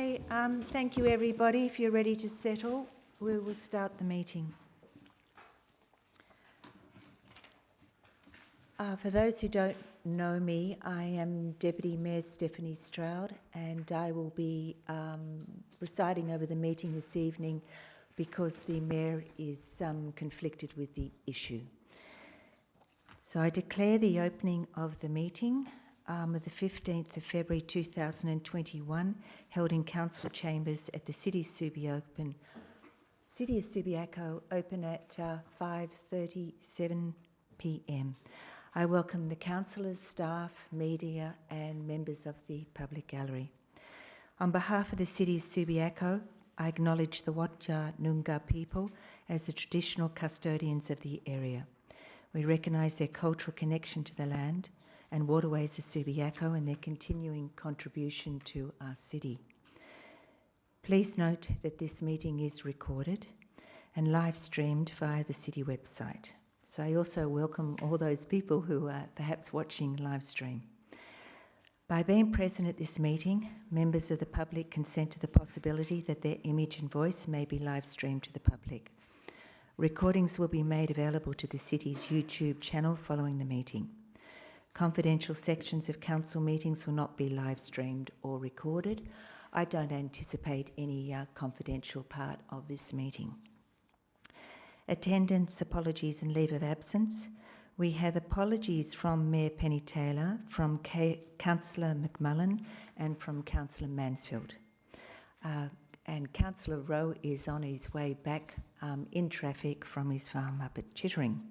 Thank you, everybody. If you're ready to settle, we will start the meeting. For those who don't know me, I am Deputy Mayor Stephanie Stroud, and I will be presiding over the meeting this evening because the Mayor is conflicted with the issue. So I declare the opening of the meeting of the 15th of February 2021, held in Council Chambers at the City of Subiaco open at 5:37 p.m. I welcome the councillors, staff, media and members of the public gallery. On behalf of the City of Subiaco, I acknowledge the Wadja Noongar people as the traditional custodians of the area. We recognise their cultural connection to the land and waterways of Subiaco and their continuing contribution to our city. Please note that this meeting is recorded and live streamed via the city website. So I also welcome all those people who are perhaps watching live stream. By being present at this meeting, members of the public consent to the possibility that their image and voice may be live streamed to the public. Recordings will be made available to the city's YouTube channel following the meeting. Confidential sections of council meetings will not be live streamed or recorded. I don't anticipate any confidential part of this meeting. Attendance, apologies and leave of absence. We have apologies from Mayor Penny Taylor, from Councillor McMullen and from Councillor Mansfield. And Councillor Rowe is on his way back in traffic from his farm up at Chittering.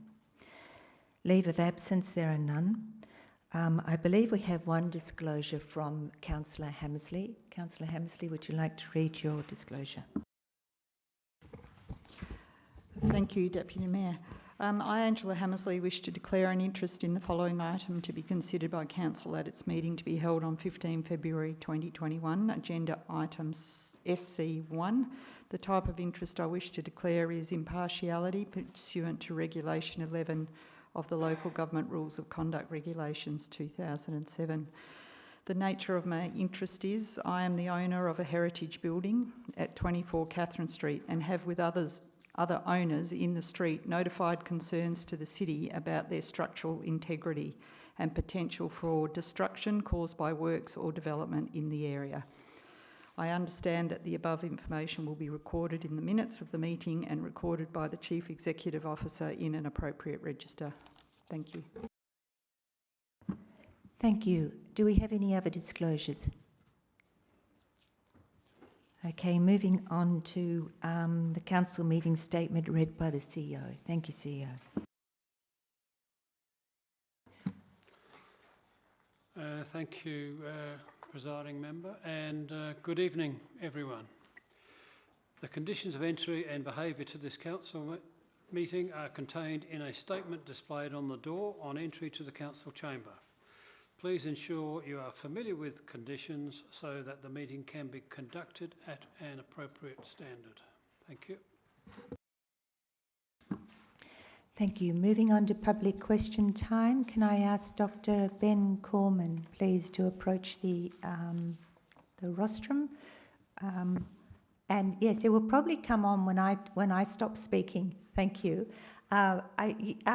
Leave of absence, there are none. I believe we have one disclosure from Councillor Hammersley. Councillor Hammersley, would you like to read your disclosure? Thank you, Deputy Mayor. I, Angela Hammersley, wish to declare an interest in the following item to be considered by Council at its meeting to be held on 15 February 2021, agenda items SC1. The type of interest I wish to declare is impartiality pursuant to Regulation 11 of the Local Government Rules of Conduct Regulations 2007. The nature of my interest is I am the owner of a heritage building at 24 Catherine Street and have with other owners in the street notified concerns to the city about their structural integrity and potential for destruction caused by works or development in the area. I understand that the above information will be recorded in the minutes of the meeting and recorded by the Chief Executive Officer in an appropriate register. Thank you. Thank you. Do we have any other disclosures? Okay, moving on to the council meeting statement read by the CEO. Thank you, CEO. Thank you, Presiding Member, and good evening, everyone. The conditions of entry and behaviour to this council meeting are contained in a statement displayed on the door on entry to the council chamber. Please ensure you are familiar with conditions so that the meeting can be conducted at an appropriate standard. Thank you. Thank you. Moving on to public question time, can I ask Dr. Ben Corman, please, to approach the rostrum? And yes, it will probably come on when I stop speaking. Thank you. Our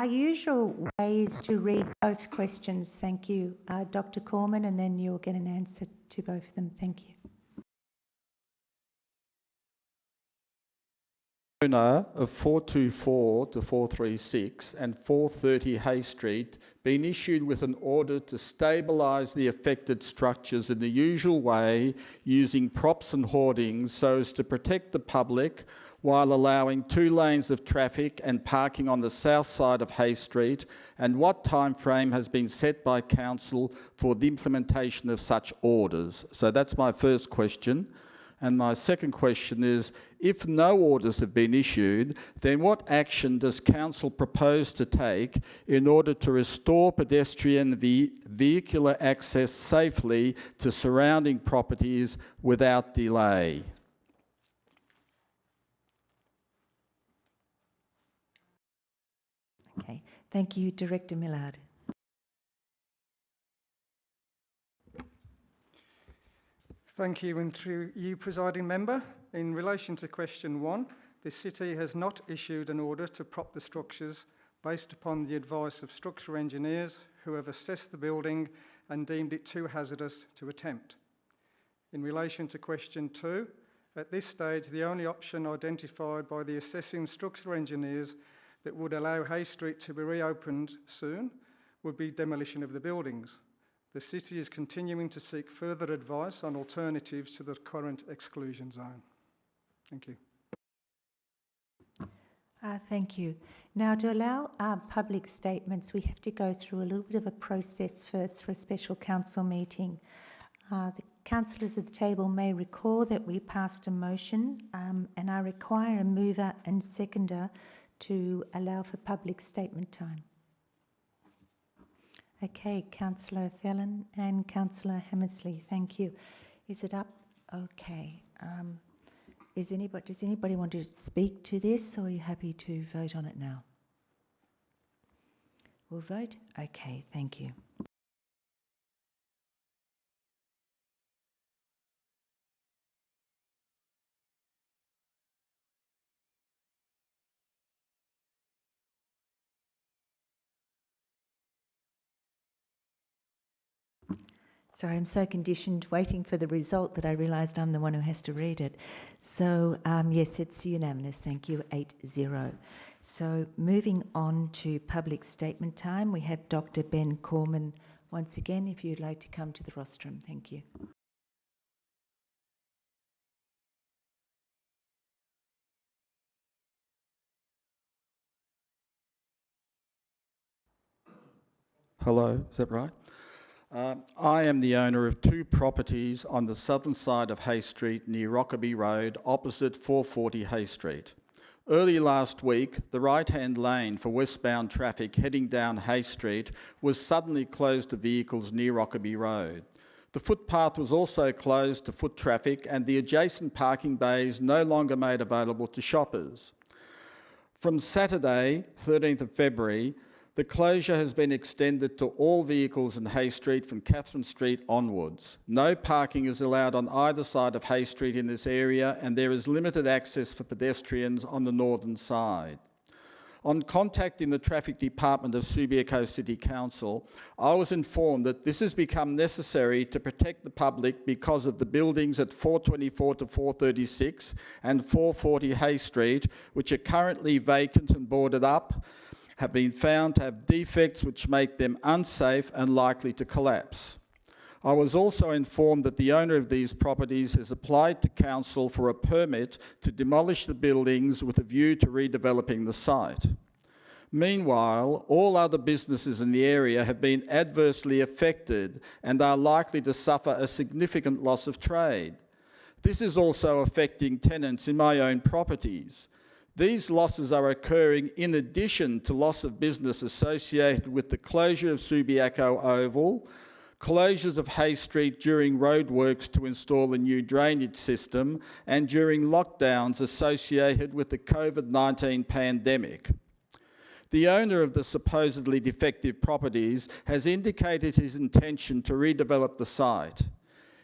usual way is to read both questions. Thank you, Dr. Corman, and then you'll get an answer to both of them. Thank you. Owner of 424 to 436 and 430 Hay Street been issued with an order to stabilise the affected structures in the usual way using props and hoardings so as to protect the public while allowing 2 lanes of traffic and parking on the south side of Hay Street, and what time frame has been set by Council for the implementation of such orders? So that's my first question. And my second question is, if no orders have been issued, then what action does Council propose to take in order to restore pedestrian vehicular access safely to surrounding properties without delay? Okay, thank you, Director Millard. Thank you, and through you, presiding member. In relation to question 1, the City has not issued an order to prop the structures based upon the advice of structural engineers who have assessed the building and deemed it too hazardous to attempt. In relation to question 2, at this stage, the only option identified by the assessing structural engineers that would allow Hay Street to be reopened soon would be demolition of the buildings. The City is continuing to seek further advice on alternatives to the current exclusion zone. Thank you. Thank you. Now, to allow public statements, we have to go through a little bit of a process first for a special council meeting. The councillors at the table may recall that we passed a motion and I require a mover and seconder to allow for public statement time. Okay, Councillor Fallon and Councillor Hammersley, thank you. Is it up? Okay. Does anybody want to speak to this, or are you happy to vote on it now? We'll vote? Okay, thank you. Sorry, I'm so conditioned waiting for the result that I realised I'm the one who has to read it. So, yes, it's unanimous. Thank you, 8-0. So, moving on to public statement time, we have Dr. Ben Corman once again, if you'd like to come to the rostrum. Thank you. Hello, is that right? I am the owner of 2 properties on the southern side of Hay Street near Rockaby Road, opposite 440 Hay Street. Early last week, the right-hand lane for westbound traffic heading down Hay Street was suddenly closed to vehicles near Rockaby Road. The footpath was also closed to foot traffic and the adjacent parking bays no longer made available to shoppers. From Saturday, 13th of February, the closure has been extended to all vehicles in Hay Street from Catherine Street onwards. No parking is allowed on either side of Hay Street in this area, and there is limited access for pedestrians on the northern side. On contacting the Traffic Department of Subiaco City Council, I was informed that this has become necessary to protect the public because of the buildings at 424 to 436 and 440 Hay Street, which are currently vacant and boarded up, have been found to have defects which make them unsafe and likely to collapse. I was also informed that the owner of these properties has applied to council for a permit to demolish the buildings with a view to redeveloping the site. Meanwhile, all other businesses in the area have been adversely affected and are likely to suffer a significant loss of trade. This is also affecting tenants in my own properties. These losses are occurring in addition to loss of business associated with the closure of Subiaco Oval, closures of Hay Street during roadworks to install a new drainage system, and during lockdowns associated with the COVID-19 pandemic. The owner of the supposedly defective properties has indicated his intention to redevelop the site.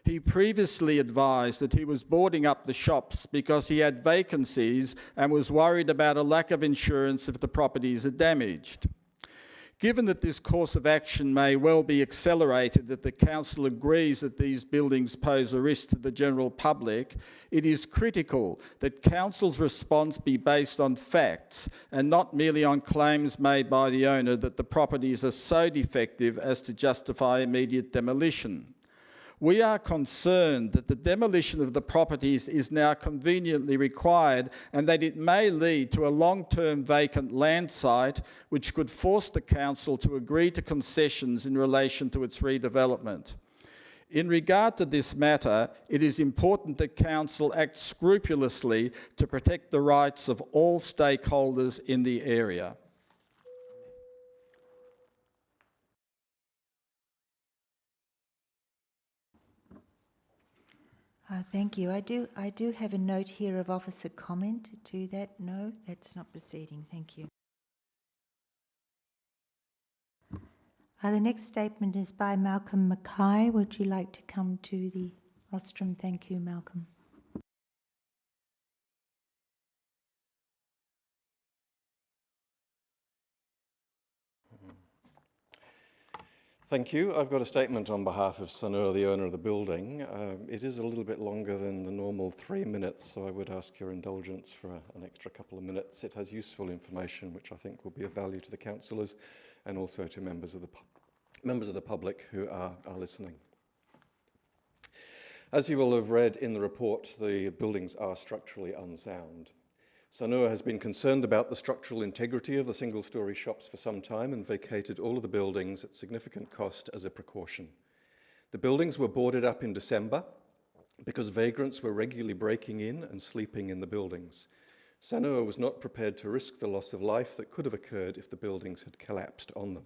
He previously advised that he was boarding up the shops because he had vacancies and was worried about a lack of insurance if the properties are damaged. Given that this course of action may well be accelerated if the council agrees that these buildings pose a risk to the general public, it is critical that council's response be based on facts and not merely on claims made by the owner that the properties are so defective as to justify immediate demolition. We are concerned that the demolition of the properties is now conveniently required and that it may lead to a long-term vacant land site which could force the council to agree to concessions in relation to its redevelopment. In regard to this matter, it is important that council act scrupulously to protect the rights of all stakeholders in the area. Thank you. I do have a note here of officer comment to that. No, that's not proceeding. Thank you. The next statement is by Malcolm Mackay. Would you like to come to the Rostrom. Thank you, Malcolm. Thank you. I've got a statement on behalf of Sanur, the owner of the building. It is a little bit longer than the normal 3 minutes, so I would ask your indulgence for an extra couple of minutes. It has useful information which I think will be of value to the councillors and also to members of the public who are listening. As you will have read in the report, the buildings are structurally unsound. Sanur has been concerned about the structural integrity of the single-storey shops for some time and vacated all of the buildings at significant cost as a precaution. The buildings were boarded up in December because vagrants were regularly breaking in and sleeping in the buildings. Sanur was not prepared to risk the loss of life that could have occurred if the buildings had collapsed on them.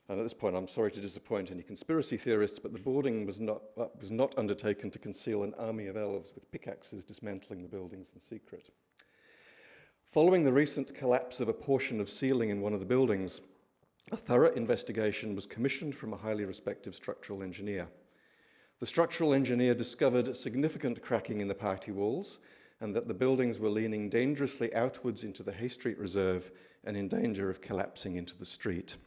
And at this point, I'm sorry to disappoint any conspiracy theorists, but the boarding was not undertaken to conceal an army of elves with pickaxes dismantling the buildings in secret. Following the recent collapse of a portion of ceiling in one of the buildings, a thorough investigation was commissioned from a highly respected structural engineer. The structural engineer discovered significant cracking in the party walls and that the buildings were leaning dangerously outwards into the Hay Street Reserve and in danger of collapsing into the street.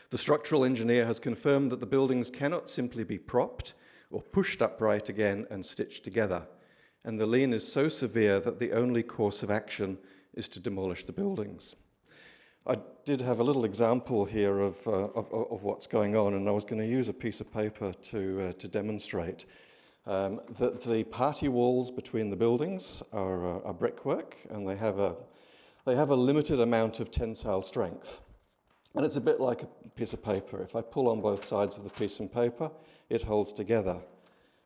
The structural engineer has confirmed that the buildings cannot simply be propped or pushed upright again and stitched together, and the lean is so severe that the only course of action is to demolish the buildings. I did have a little example here of what's going on, and I was going to use a piece of paper to demonstrate that the party walls between the buildings are brickwork, and they have a limited amount of tensile strength. And it's a bit like a piece of paper. If I pull on both sides of the piece of paper, it holds together.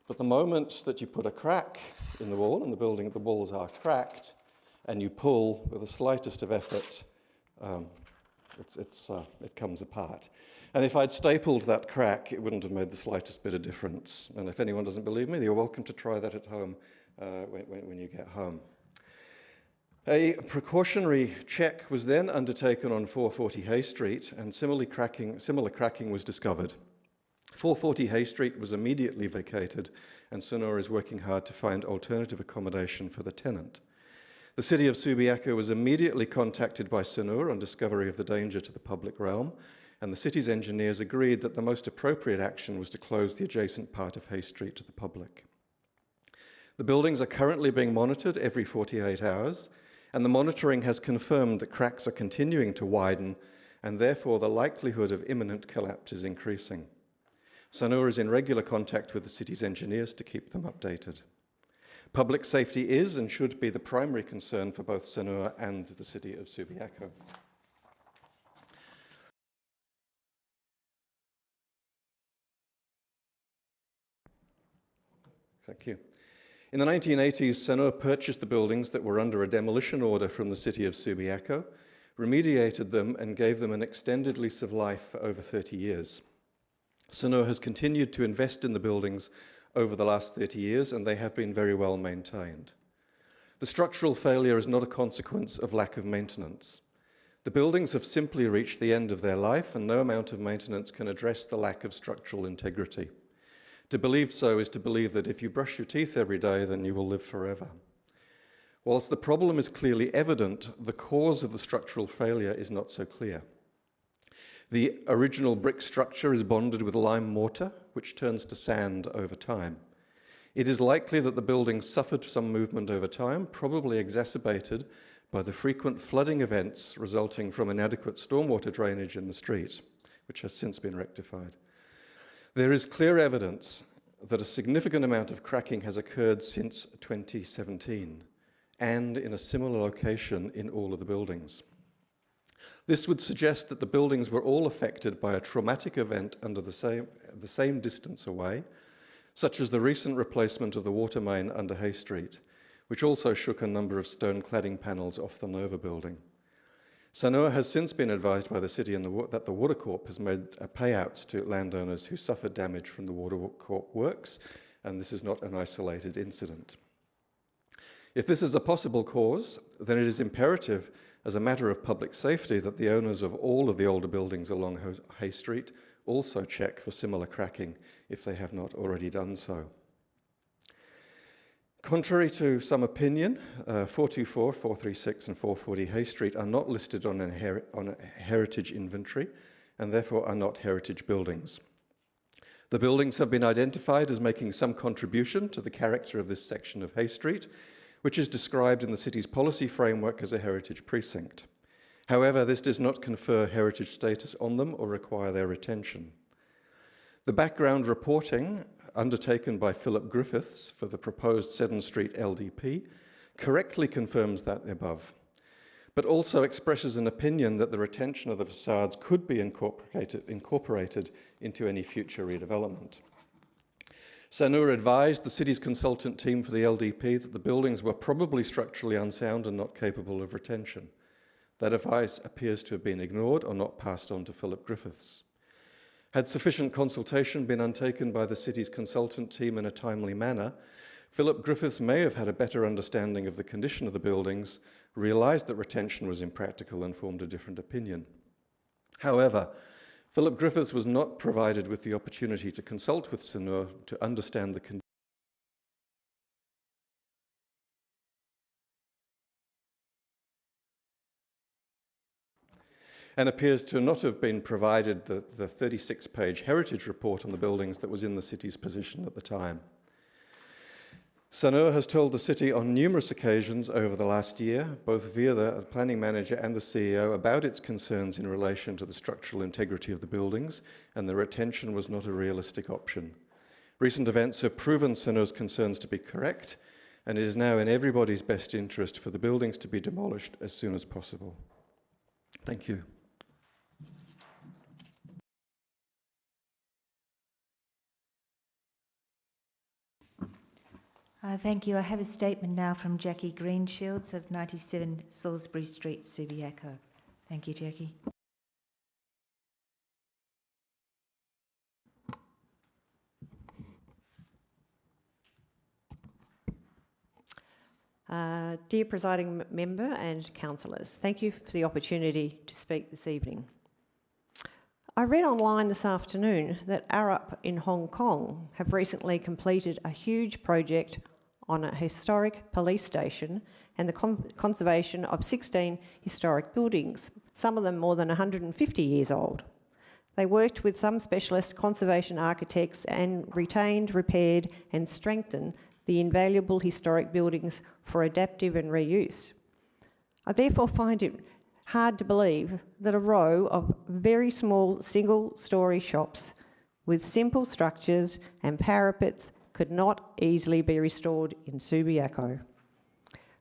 But the moment that you put a crack in the wall, and the walls are cracked, and you pull with the slightest of effort, it comes apart. And if I'd stapled that crack, it wouldn't have made the slightest bit of difference. And if anyone doesn't believe me, you're welcome to try that at home when you get home. A precautionary check was then undertaken on 440 Hay Street, and similar cracking was discovered. 440 Hay Street was immediately vacated, and Sanur is working hard to find alternative accommodation for the tenant. The city of Subiaco was immediately contacted by Sanur on discovery of the danger to the public realm, and the city's engineers agreed that the most appropriate action was to close the adjacent part of Hay Street to the public. The buildings are currently being monitored every 48 hours, and the monitoring has confirmed that cracks are continuing to widen, and therefore the likelihood of imminent collapse is increasing. Sanur is in regular contact with the city's engineers to keep them updated. Public safety is and should be the primary concern for both Sanur and the city of Subiaco. Thank you. In the 1980s, Sanur purchased the buildings that were under a demolition order from the city of Subiaco, remediated them, and gave them an extended lease of life for over 30 years. Sanur has continued to invest in the buildings over the last 30 years, and they have been very well maintained. The structural failure is not a consequence of lack of maintenance. The buildings have simply reached the end of their life, and no amount of maintenance can address the lack of structural integrity. To believe so is to believe that if you brush your teeth every day, then you will live forever. Whilst the problem is clearly evident, the cause of the structural failure is not so clear. The original brick structure is bonded with lime mortar, which turns to sand over time. It is likely that the building suffered some movement over time, probably exacerbated by the frequent flooding events resulting from inadequate stormwater drainage in the street, which has since been rectified. There is clear evidence that a significant amount of cracking has occurred since 2017, and in a similar location in all of the buildings. This would suggest that the buildings were all affected by a traumatic event under the same distance away, such as the recent replacement of the water main under Hay Street, which also shook a number of stone cladding panels off the Nova building. Sanur has since been advised by the city that the Water Corp has made payouts to landowners who suffered damage from the Water Corp works, and this is not an isolated incident. If this is a possible cause, then it is imperative as a matter of public safety that the owners of all of the older buildings along Hay Street also check for similar cracking if they have not already done so. Contrary to some opinion, 424, 436 and 440 Hay Street are not listed on a heritage inventory and therefore are not heritage buildings. The buildings have been identified as making some contribution to the character of this section of Hay Street, which is described in the city's policy framework as a heritage precinct. However, this does not confer heritage status on them or require their retention. The background reporting undertaken by Philip Griffiths for the proposed Seddon Street LDP correctly confirms that above, but also expresses an opinion that the retention of the facades could be incorporated into any future redevelopment. Sanur advised the city's consultant team for the LDP that the buildings were probably structurally unsound and not capable of retention. That advice appears to have been ignored or not passed on to Philip Griffiths. Had sufficient consultation been undertaken by the city's consultant team in a timely manner, Philip Griffiths may have had a better understanding of the condition of the buildings, realised that retention was impractical and formed a different opinion. However, Philip Griffiths was not provided with the opportunity to consult with Sanur to understand the condition and appears to not have been provided the 36-page heritage report on the buildings that was in the city's possession at the time. Sanur has told the city on numerous occasions over the last year, both via the planning manager and the CEO, about its concerns in relation to the structural integrity of the buildings, and the retention was not a realistic option. Recent events have proven Sanur's concerns to be correct, and it is now in everybody's best interest for the buildings to be demolished as soon as possible. Thank you. Thank you. I have a statement now from Jackie Greenshields of 97 Salisbury Street, Subiaco. Thank you, Jackie. Dear Presiding Member and Councillors, thank you for the opportunity to speak this evening. I read online this afternoon that Arup in Hong Kong have recently completed a huge project on a historic police station and the conservation of 16 historic buildings, some of them more than 150 years old. They worked with some specialist conservation architects and retained, repaired and strengthened the invaluable historic buildings for adaptive and reuse. I therefore find it hard to believe that a row of very small single-storey shops with simple structures and parapets could not easily be restored in Subiaco.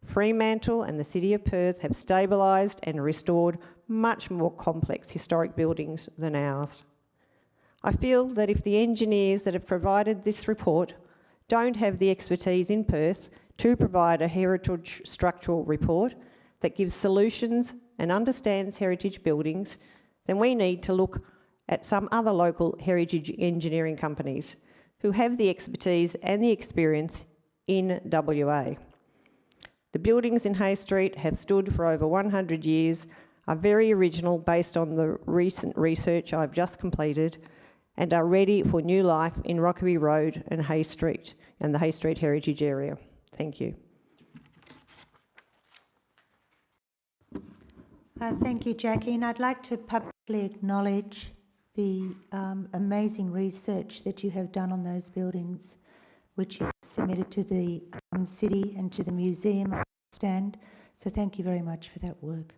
Fremantle and the City of Perth have stabilised and restored much more complex historic buildings than ours. I feel that if the engineers that have provided this report don't have the expertise in Perth to provide a heritage structural report that gives solutions and understands heritage buildings, then we need to look at some other local heritage engineering companies who have the expertise and the experience in WA. The buildings in Hay Street have stood for over 100 years, are very original based on the recent research I've just completed, and are ready for new life in Rockery Road and Hay Street and the Hay Street Heritage Area. Thank you. Thank you, Jackie, and I'd like to publicly acknowledge the amazing research that you have done on those buildings, which you submitted to the city and to the museum, I understand. So thank you very much for that work.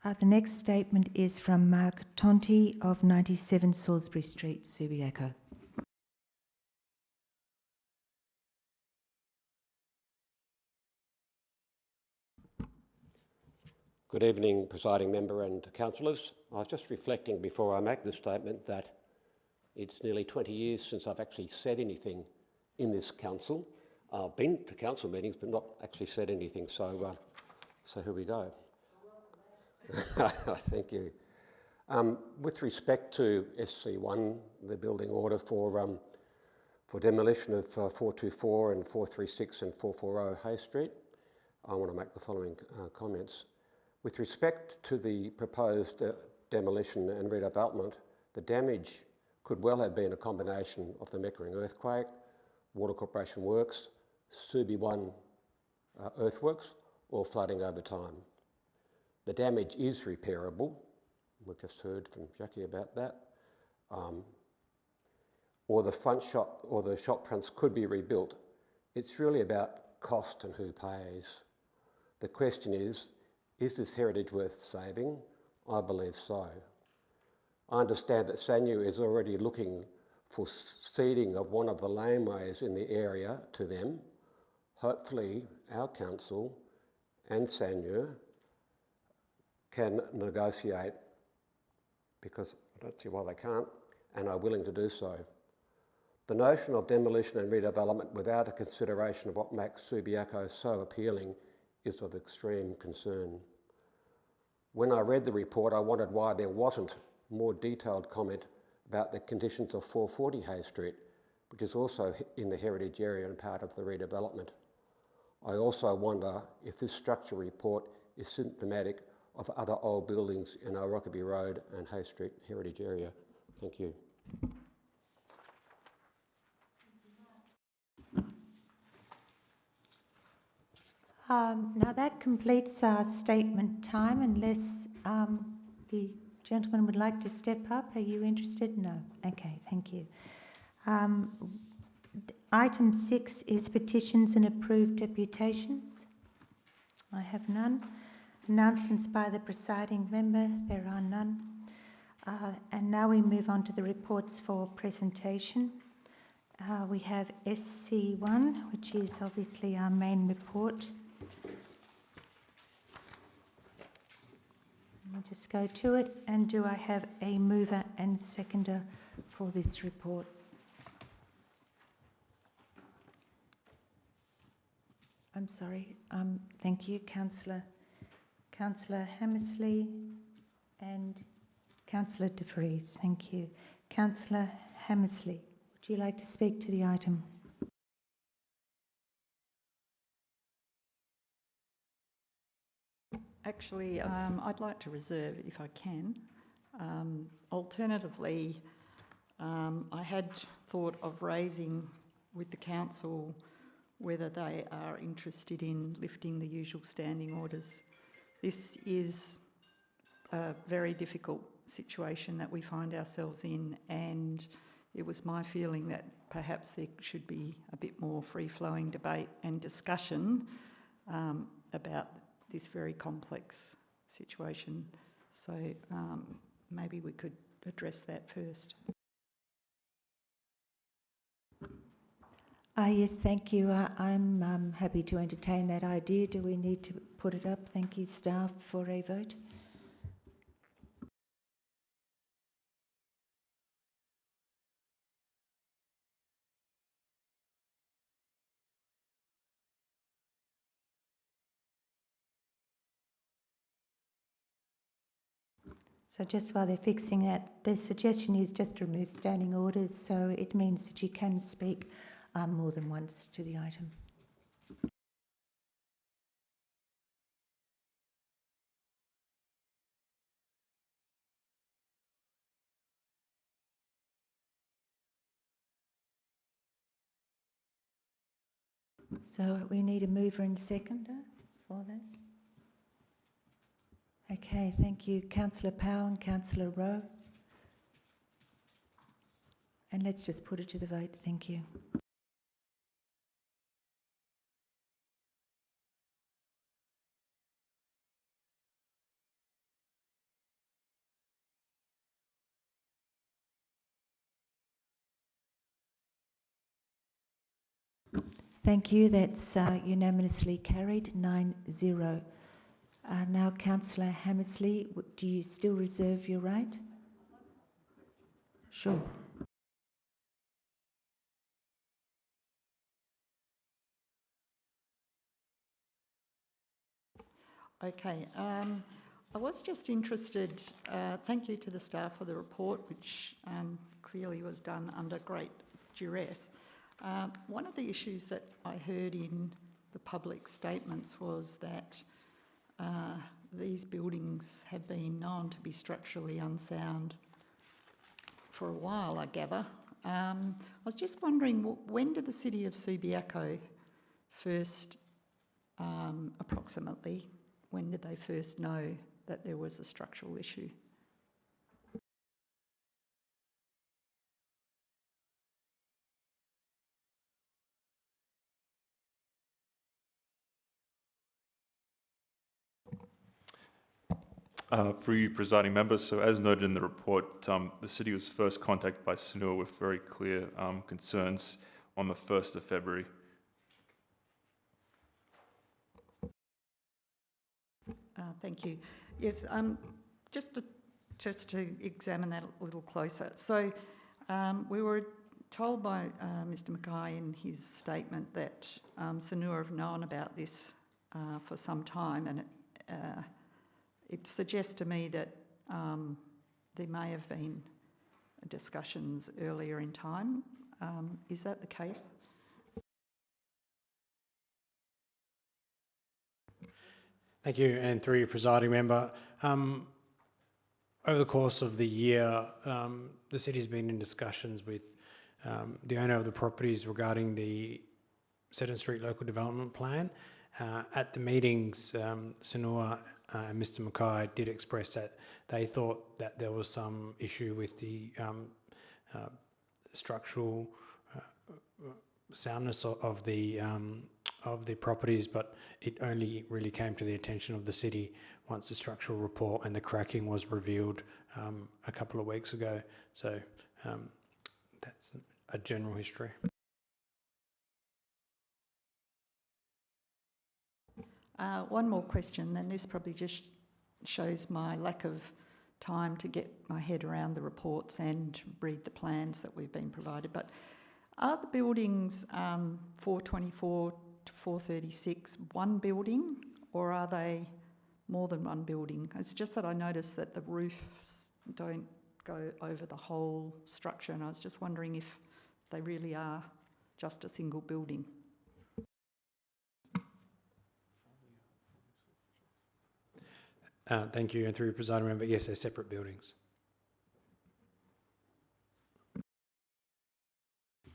The next statement is from Mark Tonti of 97 Salisbury Street, Subiaco. Good evening, Presiding Member and Councillors. I was just reflecting before I make this statement that it's nearly 20 years since I've actually said anything in this council. I've been to council meetings but not actually said anything, so here we go. Thank you. With respect to SC1, the building order for demolition of 424 and 436 and 440 Hay Street, I want to make the following comments. With respect to the proposed demolition and redevelopment, the damage could well have been a combination of the Meckering earthquake, Water Corporation works, Subiaco earthworks, or flooding over time. The damage is repairable. We've just heard from Jackie about that. Or the front shop or the shop fronts could be rebuilt. It's really about cost and who pays. The question is this heritage worth saving? I believe so. I understand that Sanyu is already looking for ceding of one of the laneways in the area to them. Hopefully our council and Sanyu can negotiate, because I don't see why they can't, and are willing to do so. The notion of demolition and redevelopment without a consideration of what makes Subiaco so appealing is of extreme concern. When I read the report, I wondered why there wasn't more detailed comment about the conditions of 440 Hay Street, which is also in the heritage area and part of the redevelopment. I also wonder if this structure report is symptomatic of other old buildings in our Rockaby Road and Hay Street heritage area. Thank you. Now that completes our statement time, unless the gentleman would like to step up. Are you interested? No. Okay, thank you. Item 6 is petitions and approved deputations. I have none. Announcements by the presiding member, there are none. And now we move on to the reports for presentation. We have SC1, which is obviously our main report. Let me just go to it. And do I have a mover and seconder for this report? I'm sorry. Thank you, Councillor Hammersley and Councillor De Vries. Thank you. Councillor Hammersley, would you like to speak to the item? Actually, I'd like to reserve if I can. Alternatively, I had thought of raising with the council whether they are interested in lifting the usual standing orders. This is a very difficult situation that we find ourselves in, and it was my feeling that perhaps there should be a bit more free-flowing debate and discussion about this very complex situation. So maybe we could address that first. Yes, thank you. I'm happy to entertain that idea. Do we need to put it up? Thank you, staff, for a vote. So just while they're fixing that, the suggestion is just to remove standing orders, so it means that you can speak more than once to the item. So we need a mover and seconder for that. Okay, thank you. Councillor Powell and Councillor Rowe. And let's just put it to the vote. Thank you. Thank you. That's unanimously carried, 9-0. Now, Councillor Hammersley, do you still reserve your right? Sure. Okay, I was just interested, thank you to the staff for the report, which clearly was done under great duress. One of the issues that I heard in the public statements was that these buildings have been known to be structurally unsound for a while, I gather. I was just wondering, when did the City of Subiaco first, approximately, when did they first know that there was a structural issue? For you, presiding members, so as noted in the report, the City was first contacted by Sanur with very clear concerns on the 1st of February. Thank you. Yes, just to examine that a little closer. So we were told by Mr Mackay in his statement that Sanur have known about this for some time, and it suggests to me that there may have been discussions earlier in time. Is that the case? Thank you, and through your presiding member, over the course of the year, the city's been in discussions with the owner of the properties regarding the Seddon Street Local Development Plan. At the meetings, Sanur and Mr Mackay did express that they thought that there was some issue with the structural soundness of the properties, but it only really came to the attention of the city once the structural report and the cracking was revealed a couple of weeks ago. So that's a general history. One more question, and this probably just shows my lack of time to get my head around the reports and read the plans that we've been provided. But are the buildings 424 to 436 one building, or are they more than one building? It's just that I noticed that the roofs don't go over the whole structure, and I was just wondering if they really are just a single building. Thank you, and through your presiding member, yes, they're separate buildings.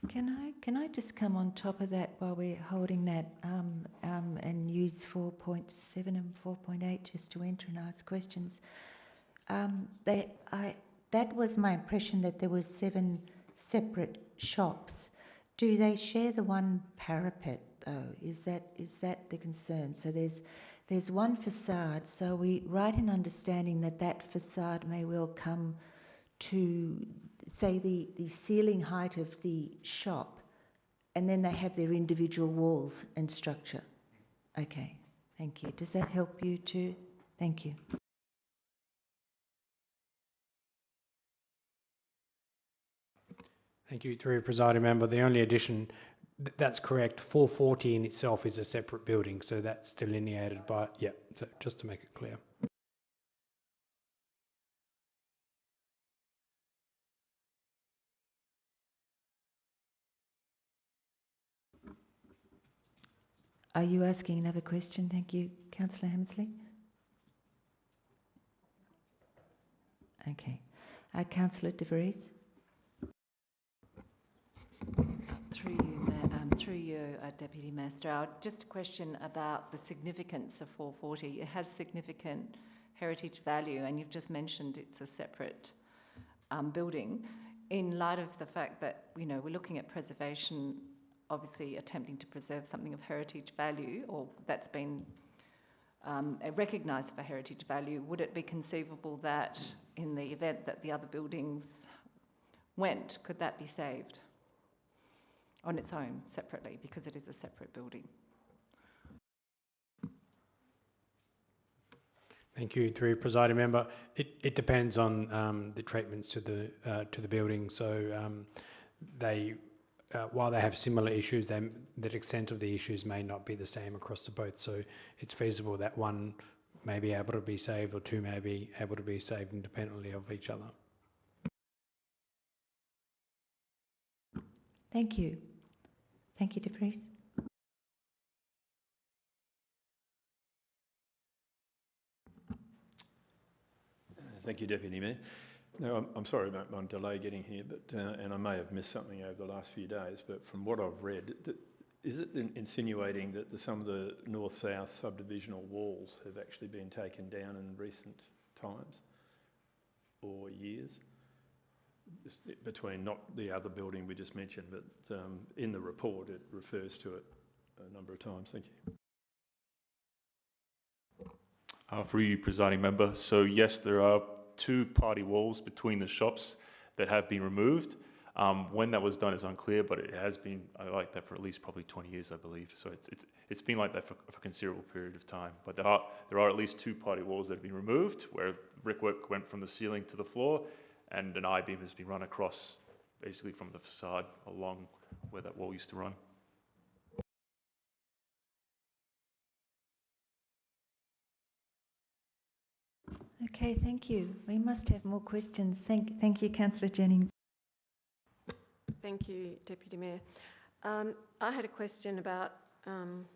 Can I just come on top of that while we're holding that and use 4.7 and 4.8 just to enter and ask questions? That was my impression, that there were 7 separate shops. Do they share the one parapet though? Is that the concern? So there's one facade. So we right in understanding that facade may well come to, say, the ceiling height of the shop, and then they have their individual walls and structure. Okay, thank you. Does that help you too? Thank you. Thank you, through your presiding member. The only addition, that's correct, 440 in itself is a separate building, so that's delineated by, yeah, so just to make it clear. Are you asking another question? Thank you, Councillor Hammersley. Okay. Councillor De Vries. Through you, Deputy Mayor Stroud, just a question about the significance of 440. It has significant heritage value, and you've just mentioned it's a separate building. In light of the fact that, you know, we're looking at preservation, obviously attempting to preserve something of heritage value, or that's been recognised for heritage value, would it be conceivable that in the event that the other buildings went, could that be saved on its own, separately, because it is a separate building? Thank you, through your presiding member. It depends on the treatments to the building. So they, while they have similar issues, the extent of the issues may not be the same across the both. So it's feasible that one may be able to be saved, or two may be able to be saved independently of each other. Thank you. Thank you, De Vries. Thank you, Deputy Mayor. Now, I'm sorry about my delay getting here, but and I may have missed something over the last few days, but from what I've read, is it insinuating that some of the north-south subdivisional walls have actually been taken down in recent times or years? Between not the other building we just mentioned, but in the report it refers to it a number of times. Thank you. For you, presiding member, so yes, there are 2 party walls between the shops that have been removed. When that was done is unclear, but it has been like that for at least probably 20 years, I believe. So it's been like that for a considerable period of time. But there are at least 2 party walls that have been removed, where brickwork went from the ceiling to the floor, and an I-beam has been run across, basically from the facade along where that wall used to run. Okay, thank you. We must have more questions. Thank you, Councillor Jennings. Thank you, Deputy Mayor. I had a question about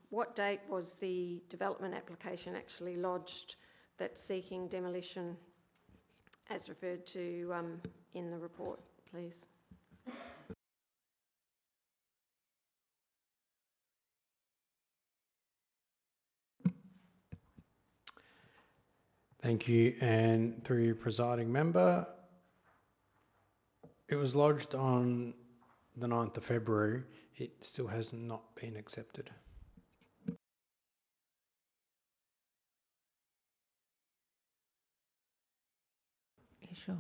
what date was the development application actually lodged that's seeking demolition as referred to in the report, please? Thank you. And through your presiding member, it was lodged on the 9th of February. It still has not been accepted. Yeah, sure.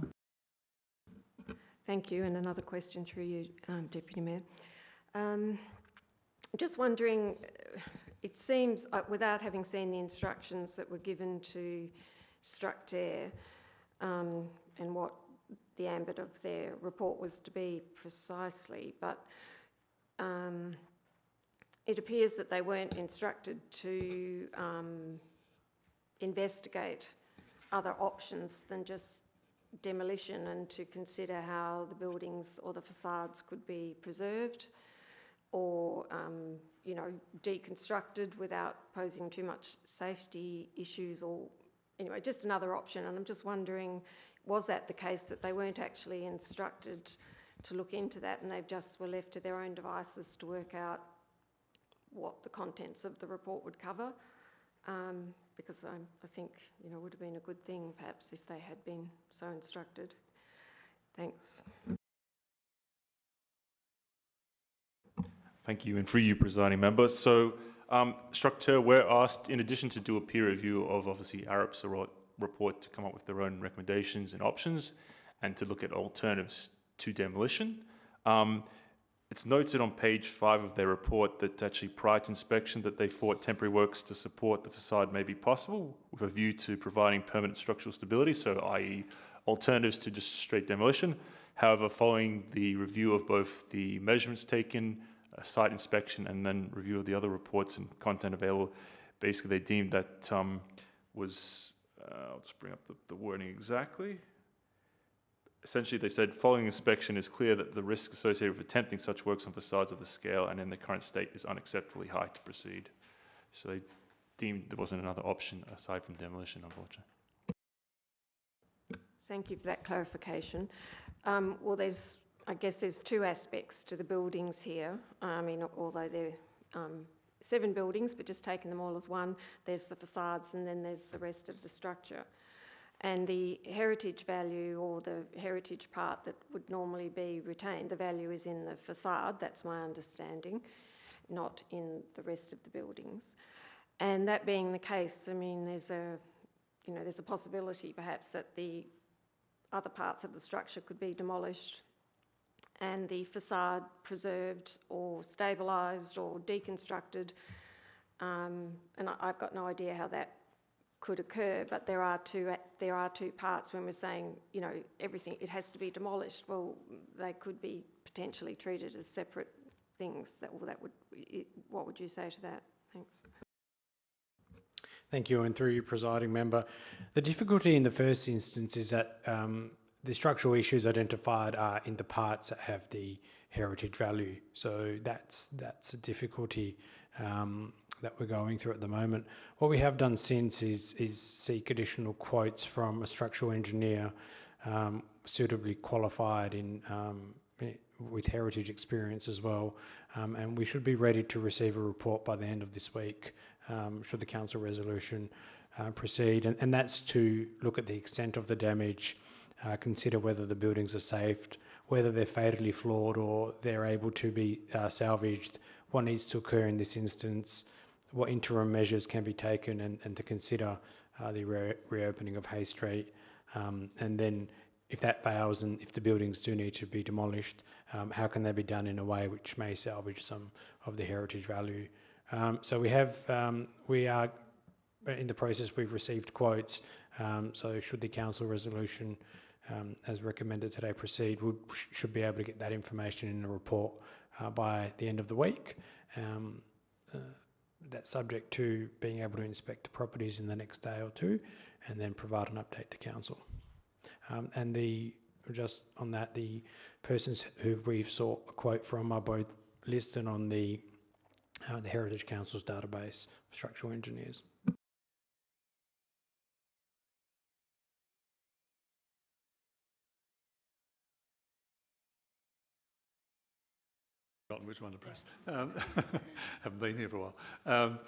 Thank you. And another question through you, Deputy Mayor. Just wondering, it seems, without having seen the instructions that were given to Structair and what the ambit of their report was to be precisely, but it appears that they weren't instructed to investigate other options than just demolition and to consider how the buildings or the facades could be preserved or, you know, deconstructed without posing too much safety issues or, anyway, just another option. And I'm just wondering, was that the case that they weren't actually instructed to look into that and they just were left to their own devices to work out what the contents of the report would cover? Because I think, you know, it would have been a good thing perhaps if they had been so instructed. Thanks. Thank you, and for you, presiding member. So, Structair, we're asked, in addition to do a peer review of obviously Arup's report, to come up with their own recommendations and options, and to look at alternatives to demolition. It's noted on page 5 of their report that actually prior to inspection that they thought temporary works to support the facade may be possible with a view to providing permanent structural stability, so i.e. alternatives to just straight demolition. However, following the review of both the measurements taken, site inspection, and then review of the other reports and content available, basically they deemed that was, I'll just bring up the wording exactly. Essentially, they said, following inspection, it's clear that the risk associated with attempting such works on facades of the scale and in the current state is unacceptably high to proceed. So they deemed there wasn't another option aside from demolition, unfortunately. Thank you for that clarification. Well, I guess there's 2 aspects to the buildings here. I mean, although they're 7 buildings, but just taking them all as one, there's the facades and then there's the rest of the structure. And the heritage value or the heritage part that would normally be retained, the value is in the facade, that's my understanding, not in the rest of the buildings. And that being the case, I mean, there's a possibility perhaps that the other parts of the structure could be demolished and the facade preserved or stabilised or deconstructed. And I've got no idea how that could occur, but there are two parts when we're saying, you know, everything, it has to be demolished. Well, they could be potentially treated as separate things. What would you say to that? Thanks. Thank you, and through you, presiding member. The difficulty in the first instance is that the structural issues identified are in the parts that have the heritage value. So that's a difficulty that we're going through at the moment. What we have done since is seek additional quotes from a structural engineer suitably qualified with heritage experience as well, and we should be ready to receive a report by the end of this week, should the council resolution proceed, and that's to look at the extent of the damage, consider whether the buildings are safe, whether they're fatally flawed or they're able to be salvaged, what needs to occur in this instance, what interim measures can be taken, and to consider the reopening of Hay Street, and then if that fails and if the buildings do need to be demolished, how can they be done in a way which may salvage some of the heritage value? So we are in the process, we've received quotes, so should the council resolution as recommended today proceed, we should be able to get that information in the report by the end of the week. That's subject to being able to inspect the properties in the next day or two and then provide an update to council. And just on that, the persons who we've sought a quote from are both listed on the Heritage Council's database of structural engineers. Which one to press? Haven't been here for a while.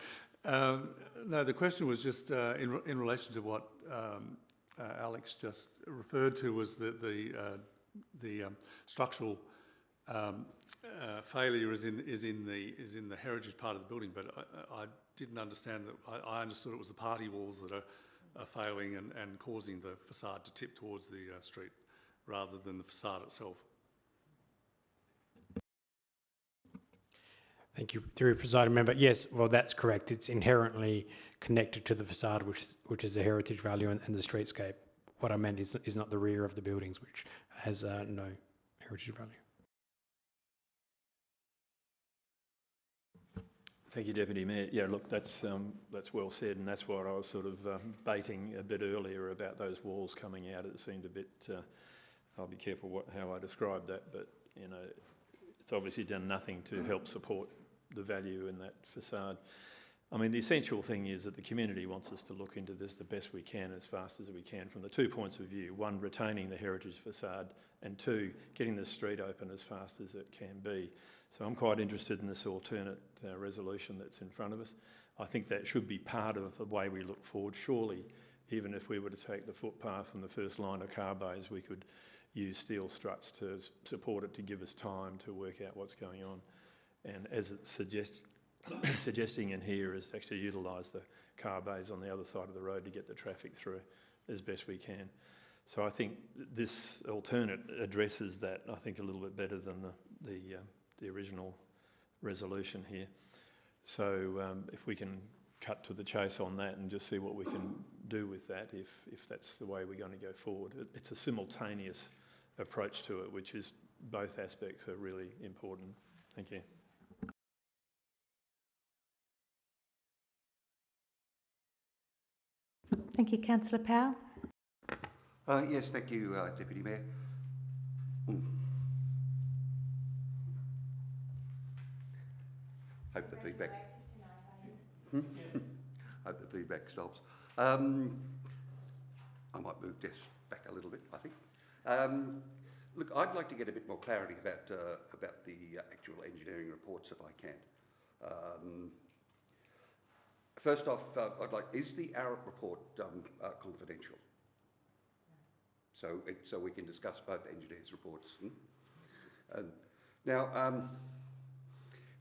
No, the question was just in relation to what Alex just referred to, was that the structural failure is in the heritage part of the building, but I didn't understand that. I understood it was the party walls that are failing and causing the facade to tip towards the street rather than the facade itself. Thank you, through presiding member. Yes, well, that's correct. It's inherently connected to the facade, which is the heritage value, and the streetscape. What I meant is not the rear of the buildings, which has no heritage value. Thank you, Deputy Mayor. Yeah, look, that's well said, and that's what I was sort of baiting a bit earlier about those walls coming out. It seemed a bit. I'll be careful how I describe that, but you know, it's obviously done nothing to help support the value in that facade. I mean, the essential thing is that the community wants us to look into this the best we can, as fast as we can, from the 2 points of view: one, retaining the heritage facade, and two, getting the street open as fast as it can be. So I'm quite interested in this alternate resolution that's in front of us. I think that should be part of the way we look forward. Surely, even if we were to take the footpath and the first line of car bays, we could use steel struts to support it, to give us time to work out what's going on. And as it's suggesting in here, is to actually utilise the car bays on the other side of the road to get the traffic through as best we can. So I think this alternate addresses that, I think, a little bit better than the original resolution here. So if we can cut to the chase on that and just see what we can do with that, if that's the way we're going to go forward. It's a simultaneous approach to it, which is both aspects are really important. Thank you. Thank you, Councillor Powell. Yes, thank you, Deputy Mayor. Hope the feedback. Hope the feedback stops. I might move this back a little bit, I think. Look, I'd like to get a bit more clarity about the actual engineering reports, if I can. First off, is the Arup report confidential? So we can discuss both engineers' reports. Now,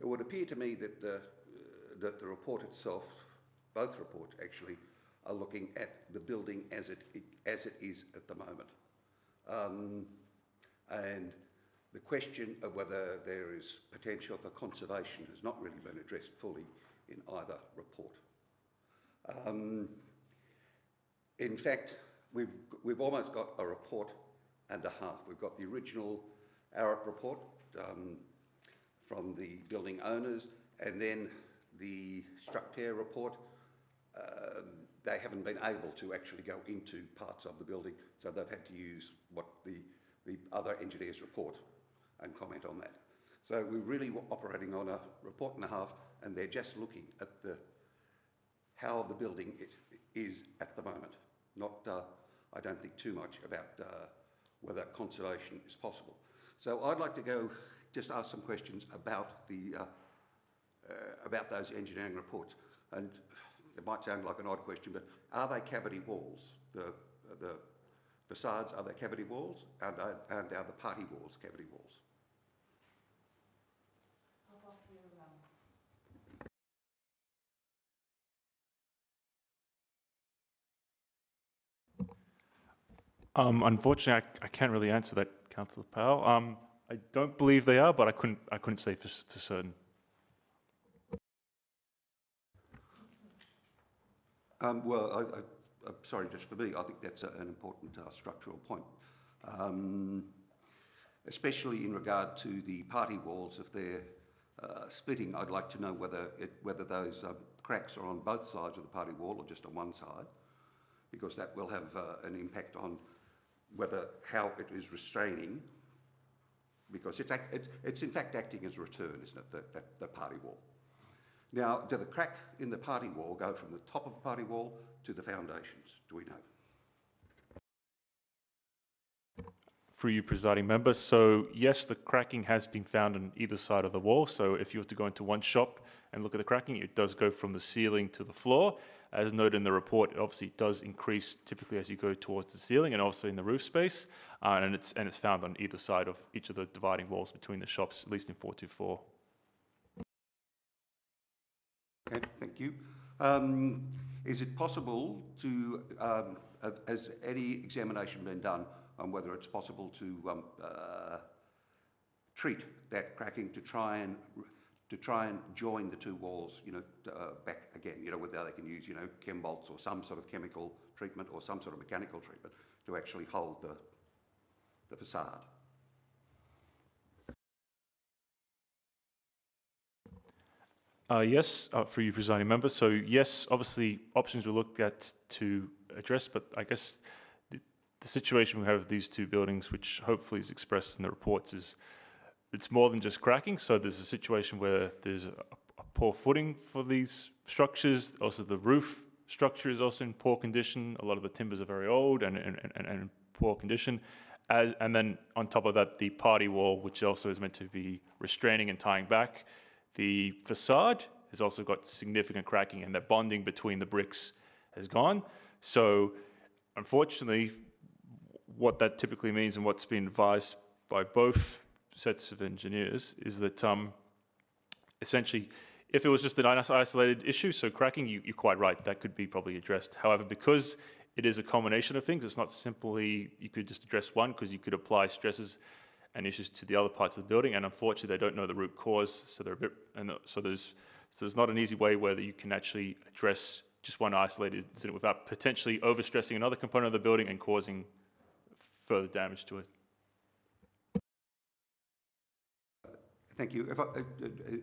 it would appear to me that the report itself, both reports actually, are looking at the building as it is at the moment. And the question of whether there is potential for conservation has not really been addressed fully in either report. In fact, we've almost got a report and a half. We've got the original Arup report from the building owners, and then the Structair report. They haven't been able to actually go into parts of the building, so they've had to use what the other engineers report and comment on that. So we're really operating on a report and a half and they're just looking at how the building is at the moment. Not, I don't think too much about whether conservation is possible. So I'd like to just ask some questions about those engineering reports. And it might sound like an odd question, but are they cavity walls? The facades, are they cavity walls? And are the party walls cavity walls? Unfortunately, I can't really answer that, Councillor Powell. I don't believe they are, but I couldn't say for certain. Well, I'm sorry, just for me, I think that's an important structural point, especially in regard to the party walls. If they're splitting, I'd like to know whether those cracks are on both sides of the party wall or just on one side, because that will have an impact on how it is restraining, because it's in fact acting as a return, isn't it, the party wall. Now, do the crack in the party wall go from the top of the party wall to the foundations? Do we know? Through you, presiding member. So yes, the cracking has been found on either side of the wall. So if you were to go into one shop and look at the cracking, it does go from the ceiling to the floor. As noted in the report, it obviously does increase typically as you go towards the ceiling and also in the roof space. And it's found on either side of each of the dividing walls between the shops, at least in 424. Okay, thank you. Is it possible to, has any examination been done on whether it's possible to treat that cracking to try and join the two walls, back again, whether they can use, chem bolts or some sort of chemical treatment or some sort of mechanical treatment to actually hold the facade? Yes, for you, presiding member. So yes, obviously options were looked at to address, but I guess the situation we have with these two buildings, which hopefully is expressed in the reports, is it's more than just cracking. So there's a situation where there's a poor footing for these structures. Also, the roof structure is also in poor condition. A lot of the timbers are very old and in poor condition. And then on top of that, the party wall, which also is meant to be restraining and tying back. The facade has also got significant cracking, and that bonding between the bricks has gone. So unfortunately, what that typically means and what's been advised by both sets of engineers is that essentially, if it was just an isolated issue, so cracking, you're quite right, that could be probably addressed. However, because it is a combination of things, it's not simply you could just address one, because you could apply stresses and issues to the other parts of the building, and unfortunately they don't know the root cause, so they're a bit, so there's not an easy way where you can actually address just one isolated incident without potentially overstressing another component of the building and causing further damage to it. Thank you.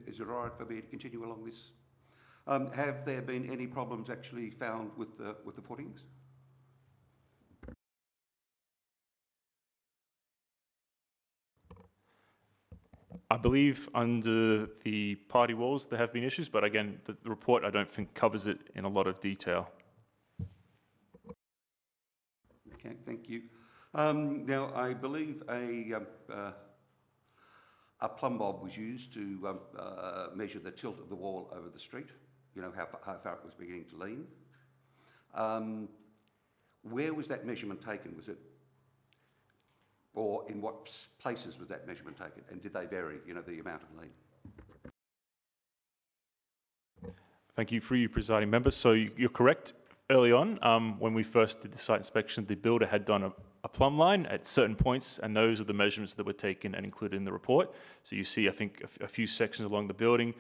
Is it all right for me to continue along this? Have there been any problems actually found with the footings? I believe under the party walls there have been issues, but again, the report I don't think covers it in a lot of detail. Okay, thank you. Now, I believe a plumb bob was used to measure the tilt of the wall over the street, how far it was beginning to lean. Where was that measurement taken? Was it, or in what places was that measurement taken? And did they vary, the amount of lean? Thank you. For you, presiding member. So you're correct. Early on, when we first did the site inspection, the builder had done a plumb line at certain points, and those are the measurements that were taken and included in the report. So you see, I think, a few sections along the building.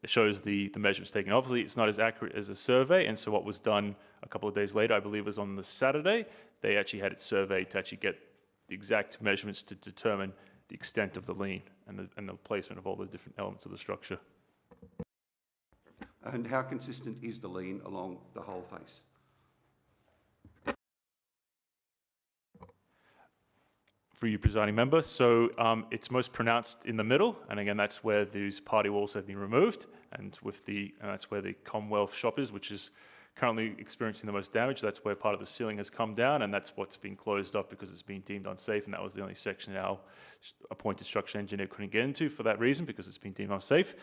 It shows the measurements taken. Obviously, it's not as accurate as a survey, and so what was done a couple of days later, I believe was on the Saturday, they actually had it surveyed to actually get the exact measurements to determine the extent of the lean and the placement of all the different elements of the structure. And how consistent is the lean along the whole face? For you, presiding member, so it's most pronounced in the middle, and again, that's where these party walls have been removed, and that's where the Commonwealth shop is, which is currently experiencing the most damage. That's where part of the ceiling has come down, and that's what's been closed off because it's been deemed unsafe, and that was the only section our appointed structural engineer couldn't get into for that reason, because it's been deemed unsafe.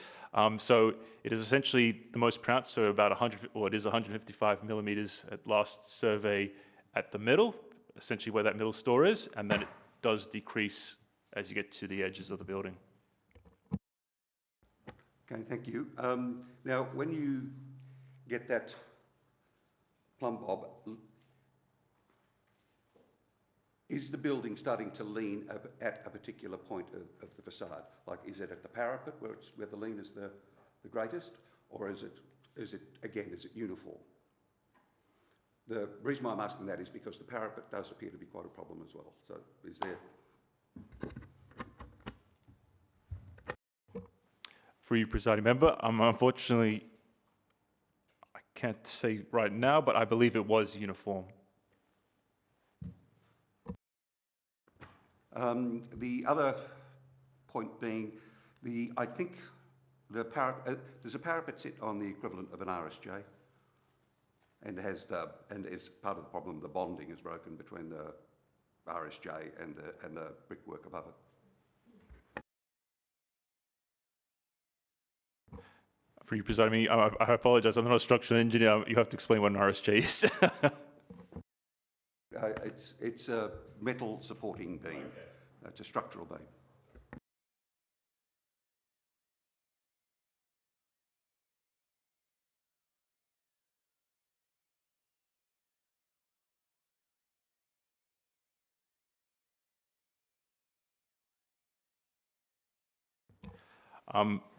So it is essentially the most pronounced, so about 155 millimetres at last survey at the middle, essentially where that middle store is, and then it does decrease as you get to the edges of the building. Okay, thank you. Now, when you get that plumb bob, is the building starting to lean at a particular point of the facade? Like, is it at the parapet where the lean is the greatest, or is it uniform? The reason why I'm asking that is because the parapet does appear to be quite a problem as well. So, is there? For you, presiding member, unfortunately, I can't say right now, but I believe it was uniform. The other point being, I think does a parapet sit on the equivalent of an RSJ? And is part of the problem the bonding is broken between the RSJ and the brickwork above it? For you, presiding, I apologise. I'm not a structural engineer. You have to explain what an RSJ is. It's a metal supporting beam. Okay. It's a structural beam.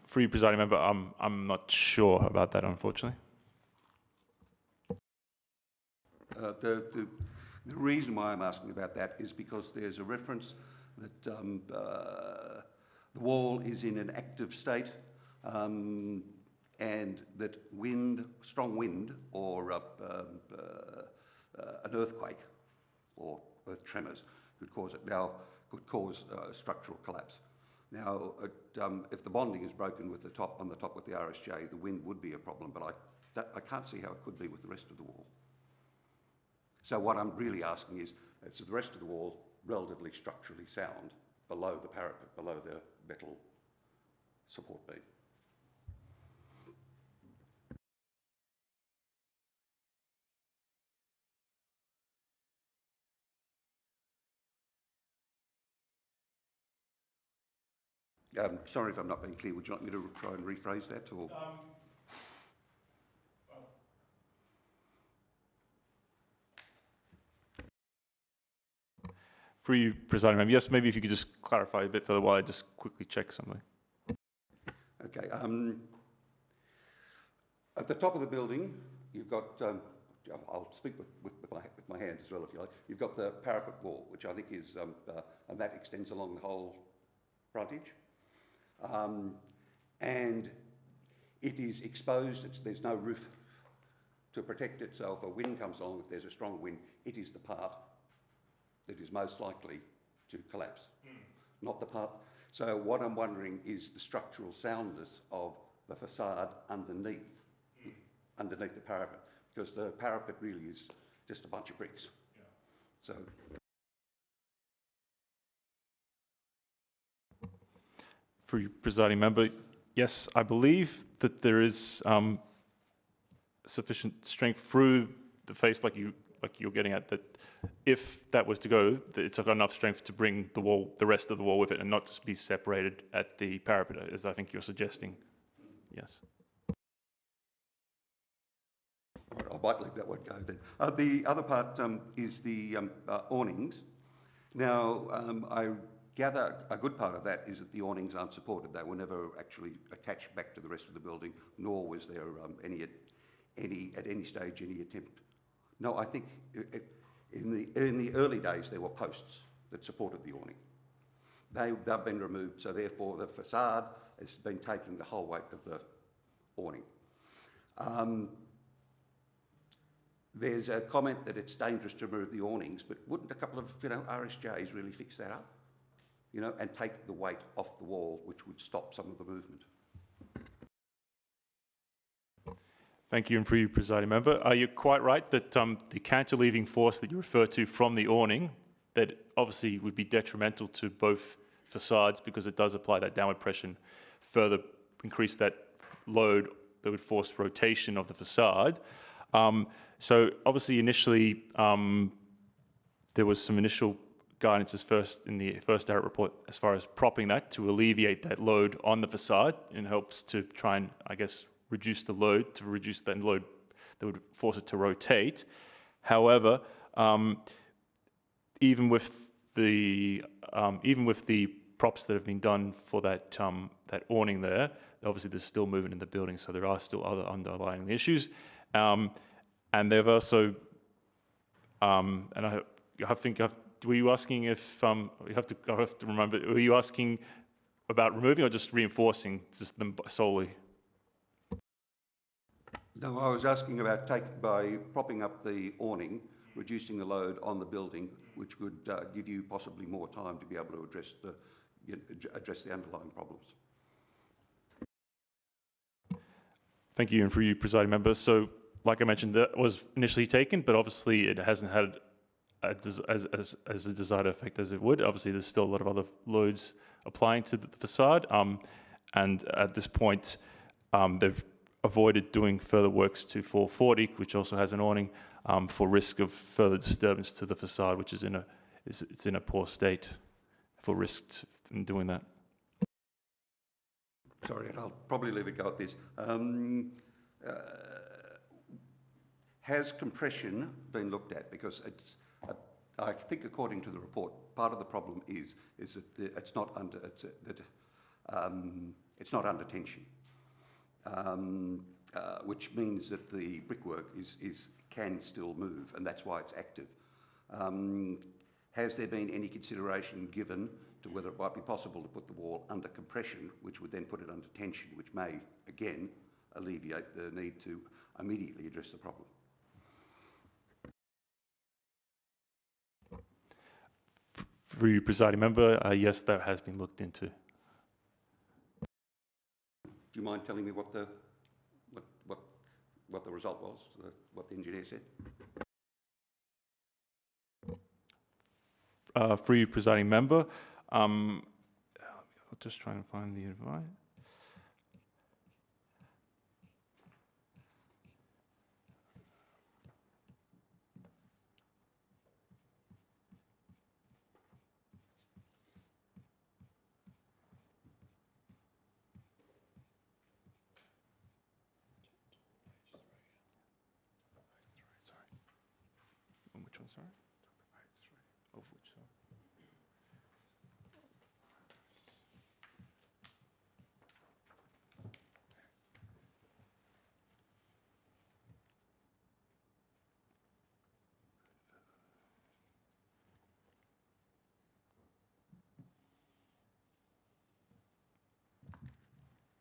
For you, presiding member, I'm not sure about that, unfortunately. The reason why I'm asking about that is because there's a reference that the wall is in an active state, and that strong wind, or an earthquake or earth tremors could cause structural collapse. Now, if the bonding is broken on the top with the RSJ, the wind would be a problem, but I can't see how it could be with the rest of the wall. So what I'm really asking is the rest of the wall relatively structurally sound below the parapet, below the metal support beam? Sorry if I'm not being clear. Would you like me to try and rephrase that? Or? For you, presiding member, yes, maybe if you could just clarify a bit further while I just quickly check something. Okay. At the top of the building, you've got, I'll speak with my hands as well, if you like. You've got the parapet wall, which I think is, and that extends along the whole frontage. And it is exposed, there's no roof to protect it, so if a wind comes along, if there's a strong wind, it is the part that is most likely to collapse, not the part. So what I'm wondering is the structural soundness of the facade underneath the parapet, because the parapet really is just a bunch of bricks. Yeah. So. For you, presiding member, yes, I believe that there is sufficient strength through the face, like you're getting at, that if that was to go, that it's got enough strength to bring the rest of the wall with it, and not just be separated at the parapet, as I think you're suggesting. Yes. I might let that one go then. The other part is the awnings. Now, I gather a good part of that is that the awnings aren't supported. They were never actually attached back to the rest of the building, nor was there at any stage any attempt. No, I think in the early days there were posts that supported the awning. They've been removed, so therefore the facade has been taking the whole weight of the awning. There's a comment that it's dangerous to remove the awnings, but wouldn't a couple of RSJs really fix that up? And take the weight off the wall, which would stop some of the movement. Thank you, and for you, presiding member. You're quite right that the cantilevering force that you refer to from the awning, that obviously would be detrimental to both facades because it does apply that downward pressure, and further increase that load that would force rotation of the facade. So obviously initially there was some initial guidance in the first ARIP report as far as propping that to alleviate that load on the facade, and helps to try and, I guess, reduce the load, to reduce that load that would force it to rotate. However, even with the props that have been done for that that awning there, obviously there's still movement in the building, so there are still other underlying issues. And they've also, were you asking if, I have to remember, were you asking about removing or just reinforcing just them solely? No, I was asking about by propping up the awning, reducing the load on the building, which would give you possibly more time to be able to address the underlying problems. Thank you, and for you, presiding member. So, like I mentioned, that was initially taken, but obviously it hasn't had as a desired effect as it would. Obviously, there's still a lot of other loads applying to the facade, and at this point, they've avoided doing further works to 440, which also has an awning, for risk of further disturbance to the facade, which is in a poor state, for risk in doing that. Sorry, and I'll probably leave it go at this. Has compression been looked at? Because I think, according to the report, part of the problem is that it's not under under tension, which means that the brickwork can still move, and that's why it's active. Has there been any consideration given to whether it might be possible to put the wall under compression, which would then put it under tension, which may, again, alleviate the need to immediately address the problem? For you, presiding member, yes, that has been looked into. Do you mind telling me what the result was, what the engineer said? For you, presiding member, I'll just try and find the advice. Which one, sorry? Of which, sorry?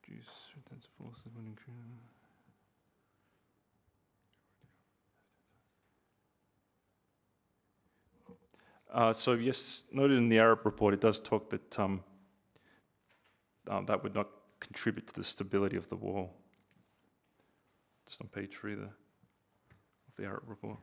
Reduce intense forces when increasing. So yes, noted in the ARIP report, it does talk that that would not contribute to the stability of the wall. Just on page 3 there, of the ARIP report.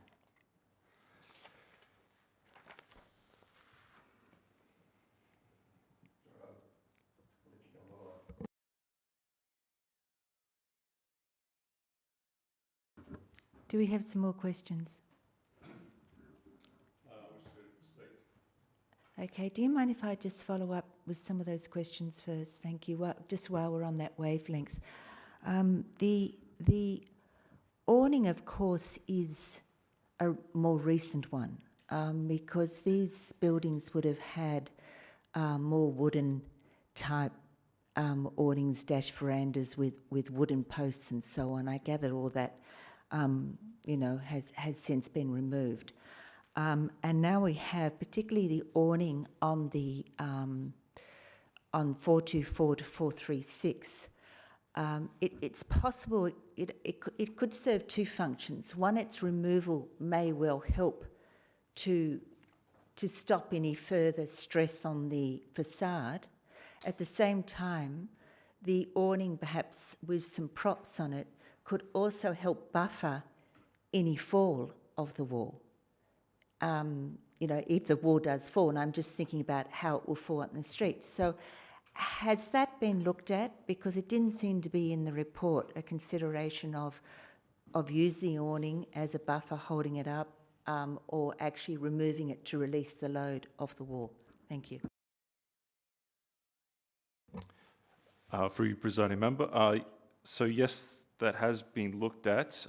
Do we have some more questions? Okay, do you mind if I just follow up with some of those questions first? Thank you. Well, just while we're on that wavelength. The awning, of course, is a more recent one, because these buildings would have had more wooden type awnings, verandas with wooden posts and so on. I gather all that has since been removed. And now we have, particularly the awning on the on 424 to 436. It's possible it could serve two functions. One, its removal may well help to stop any further stress on the facade. At the same time, the awning, perhaps with some props on it, could also help buffer any fall of the wall. You know, if the wall does fall, and I'm just thinking about how it will fall in the street. So has that been looked at? Because it didn't seem to be in the report a consideration of using the awning as a buffer, holding it up, or actually removing it to release the load of the wall. Thank you. For you, Presiding Member. So yes, that has been looked at.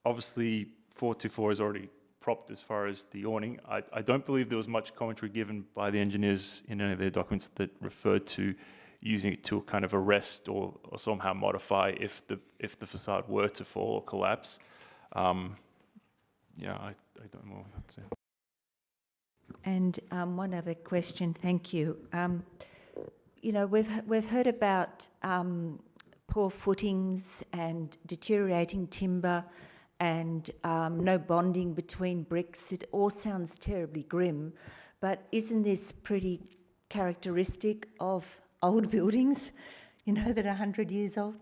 Obviously, 424 is already propped as far as the awning. I don't believe there was much commentary given by the engineers in any of their documents that referred to using it to kind of arrest or somehow modify if the facade were to fall or collapse. Yeah, I don't know what to say. And one other question, thank you. You know, we've heard about poor footings and deteriorating timber and no bonding between bricks. It all sounds terribly grim, but isn't this pretty characteristic of old buildings, you know, that are 100 years old?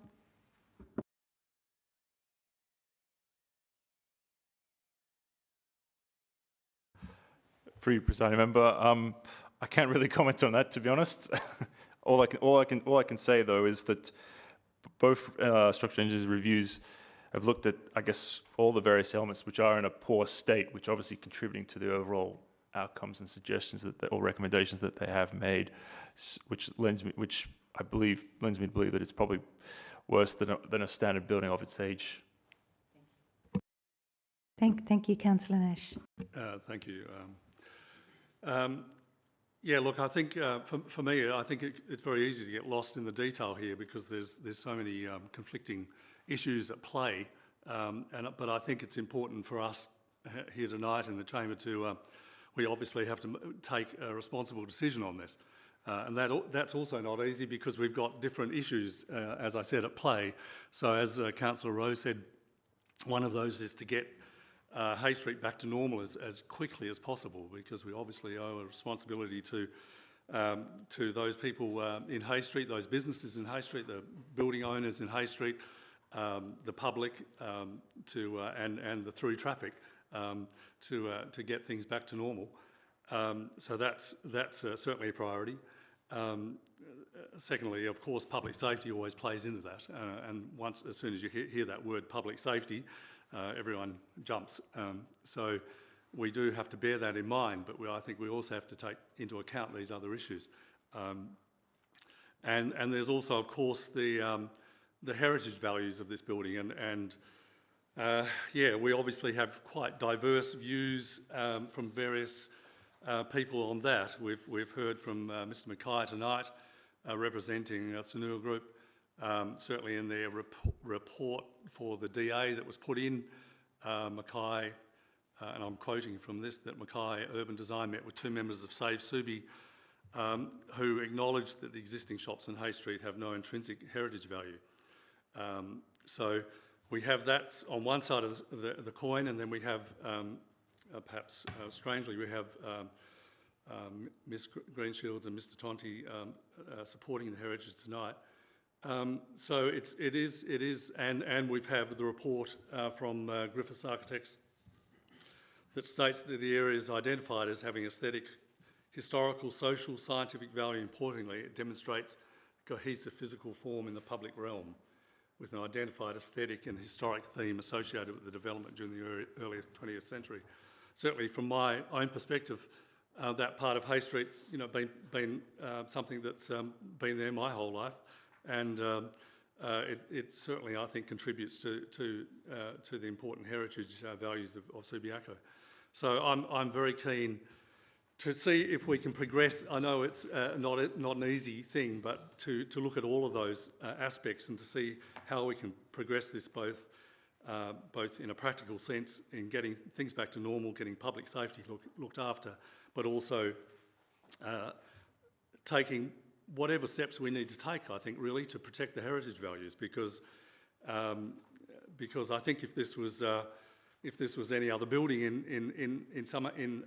For you, Presiding Member, I can't really comment on that, to be honest. all I can say though is that both structural engineers' reviews have looked at, I guess, all the various elements which are in a poor state, which obviously contributing to the overall outcomes and suggestions or recommendations that they have made, which I believe lends me to believe that it's probably worse than a standard building of its age. Thank you, Councillor Nash. Thank you. Yeah, look, I think for me, I think it's very easy to get lost in the detail here because there's so many conflicting issues at play. But I think it's important for us here tonight in the chamber to, we obviously have to take a responsible decision on this. And that's also not easy because we've got different issues, as I said, at play. So as Councillor Rowe said, one of those is to get Hay Street back to normal as quickly as possible, because we obviously owe a responsibility to those people in Hay Street, those businesses in Hay Street, the building owners in Hay Street, the public, and the through traffic to get things back to normal. So that's certainly a priority. Secondly, of course, public safety always plays into that, and as soon as you hear that word, public safety, everyone jumps. So we do have to bear that in mind, but I think we also have to take into account these other issues. And there's also, of course, the heritage values of this building, yeah, we obviously have quite diverse views from various people on that. We've heard from Mr. Mackay tonight, representing Sanur Group. Certainly in their report for the DA that was put in, Mackay, and I'm quoting from this, that Mackay Urban Design met with 2 members of Save Subi who acknowledged that the existing shops in Hay Street have no intrinsic heritage value. So we have that on one side of the coin, and then we have, perhaps strangely, we have Ms. Greenshields and Mr. Tonti supporting the heritage tonight. So it is, and we've had the report from Griffiths Architects that states that the area is identified as having aesthetic, historical, social, scientific value. Importantly, it demonstrates cohesive physical form in the public realm, with an identified aesthetic and historic theme associated with the development during the early 20th century. Certainly, from my own perspective, that part of Hay Street's been something that's been there my whole life. And it certainly, I think, contributes to the important heritage values of Subiaco. So I'm very keen to see if we can progress. I know it's not an easy thing, but to look at all of those aspects and to see how we can progress this both in a practical sense in getting things back to normal, getting public safety looked after, but also taking whatever steps we need to take, I think, really, to protect the heritage values, because I think if this was any other building in an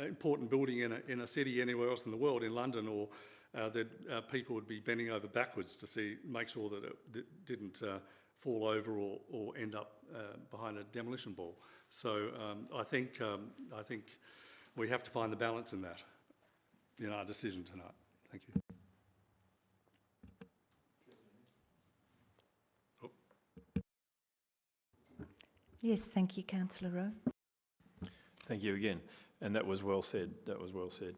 important building in a city anywhere else in the world, in London, or that people would be bending over backwards to make sure that it didn't fall over or end up behind a demolition ball. So I think we have to find the balance in that in our decision tonight. Thank you. Yes, thank you, Councillor Rowe. Thank you again. And that was well said. That was well said.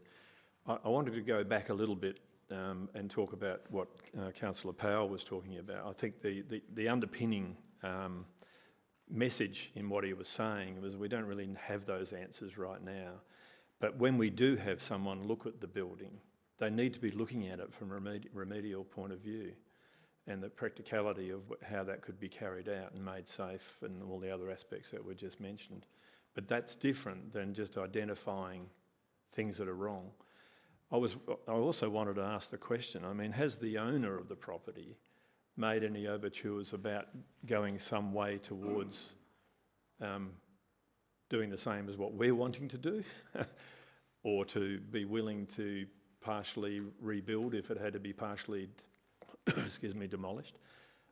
I wanted to go back a little bit and talk about what Councillor Powell was talking about. I think the underpinning message in what he was saying was we don't really have those answers right now. But when we do have someone look at the building, they need to be looking at it from a remedial point of view, and the practicality of how that could be carried out and made safe and all the other aspects that were just mentioned. But that's different than just identifying things that are wrong. I also wanted to ask the question, I mean, has the owner of the property made any overtures about going some way towards doing the same as what we're wanting to do, or to be willing to partially rebuild if it had to be partially demolished?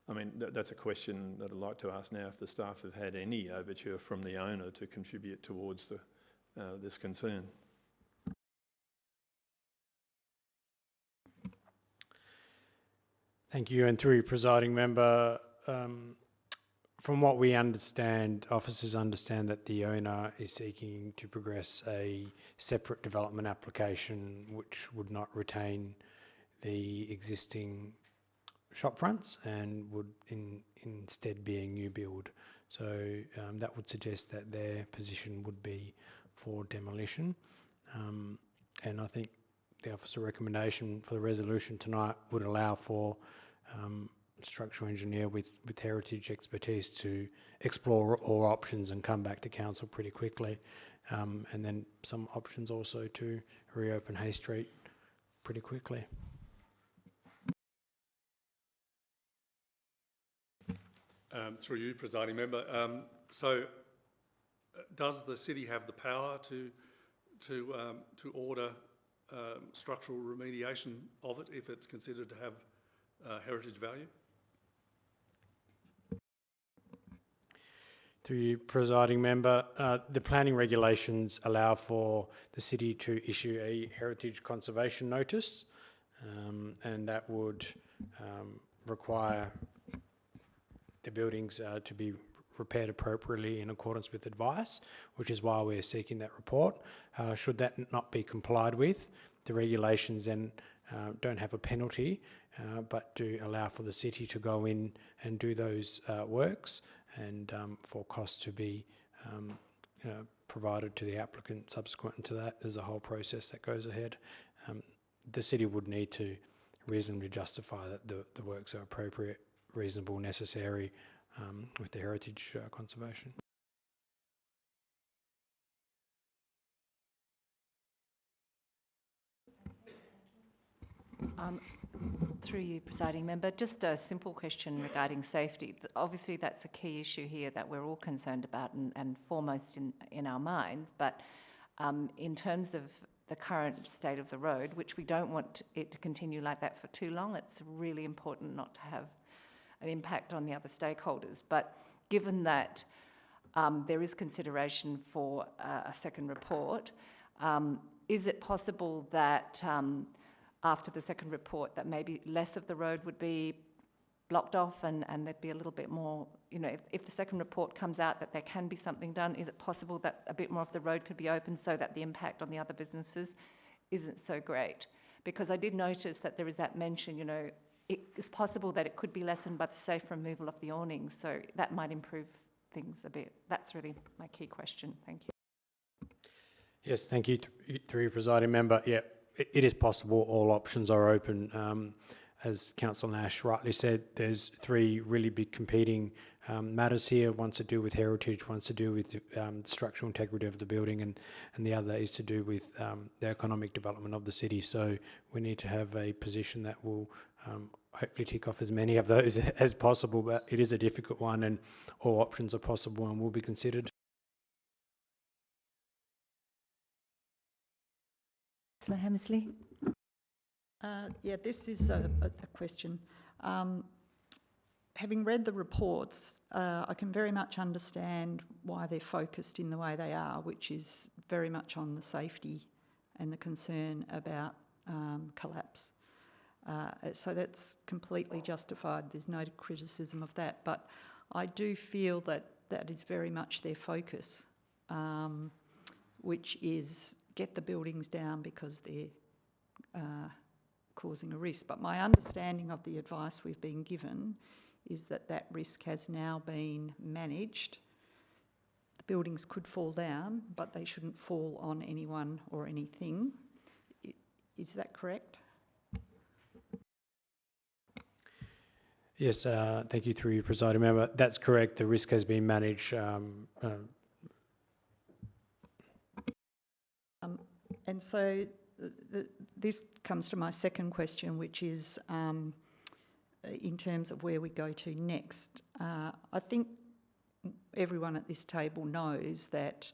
I mean, that's a question that I'd like to ask now, if the staff have had any overture from the owner to contribute towards this concern. Thank you. And through presiding member, from what we understand, officers understand that the owner is seeking to progress a separate development application which would not retain the existing shop fronts and would instead be a new build. So that would suggest that their position would be for demolition. And I think the officer recommendation for the resolution tonight would allow for structural engineer with heritage expertise to explore all options and come back to council pretty quickly. And then some options also to reopen Hay Street pretty quickly. Through you, presiding member. So, does the city have the power to order structural remediation of it if it's considered to have heritage value? Through you, presiding member, the planning regulations allow for the city to issue a heritage conservation notice, and that would require the buildings to be repaired appropriately in accordance with advice, which is why we're seeking that report. Should that not be complied with, the regulations then don't have a penalty, but do allow for the city to go in and do those works, and for costs to be provided to the applicant subsequent to that. There's a whole process that goes ahead. The city would need to reasonably justify that the works are appropriate, reasonable, necessary with the heritage conservation. Through you, presiding member, just a simple question regarding safety. Obviously, that's a key issue here that we're all concerned about and foremost in our minds, but in terms of the current state of the road, which we don't want it to continue like that for too long, it's really important not to have an impact on the other stakeholders. But given that there is consideration for a second report, is it possible that after the second report that maybe less of the road would be blocked off and there'd be a little bit more, you know, if the second report comes out that there can be something done, is it possible that a bit more of the road could be open so that the impact on the other businesses isn't so great? Because I did notice that there is that mention, you know, it is possible that it could be lessened by the safe removal of the awnings, so that might improve things a bit. That's really my key question. Thank you. Yes, thank you. Through your presiding member, yeah, it is possible. All options are open. As Councillor Nash rightly said, there's three really big competing matters here. One's to do with heritage, one's to do with the structural integrity of the building, and the other is to do with the economic development of the city. So we need to have a position that will hopefully tick off as many of those as possible, but it is a difficult one and all options are possible and will be considered. Councillor Hammersley. Yeah, this is a question. having read the reports, I can very much understand why they're focused in the way they are, which is very much on the safety and the concern about collapse. So that's completely justified. There's no criticism of that. But I do feel that that is very much their focus, which is get the buildings down because they're causing a risk. But my understanding of the advice we've been given is that that risk has now been managed. The buildings could fall down, but they shouldn't fall on anyone or anything. Is that correct? Yes, thank you, through you, Presiding Member. That's correct. The risk has been managed. And so this comes to my second question, which is in terms of where we go to next. I think everyone at this table knows that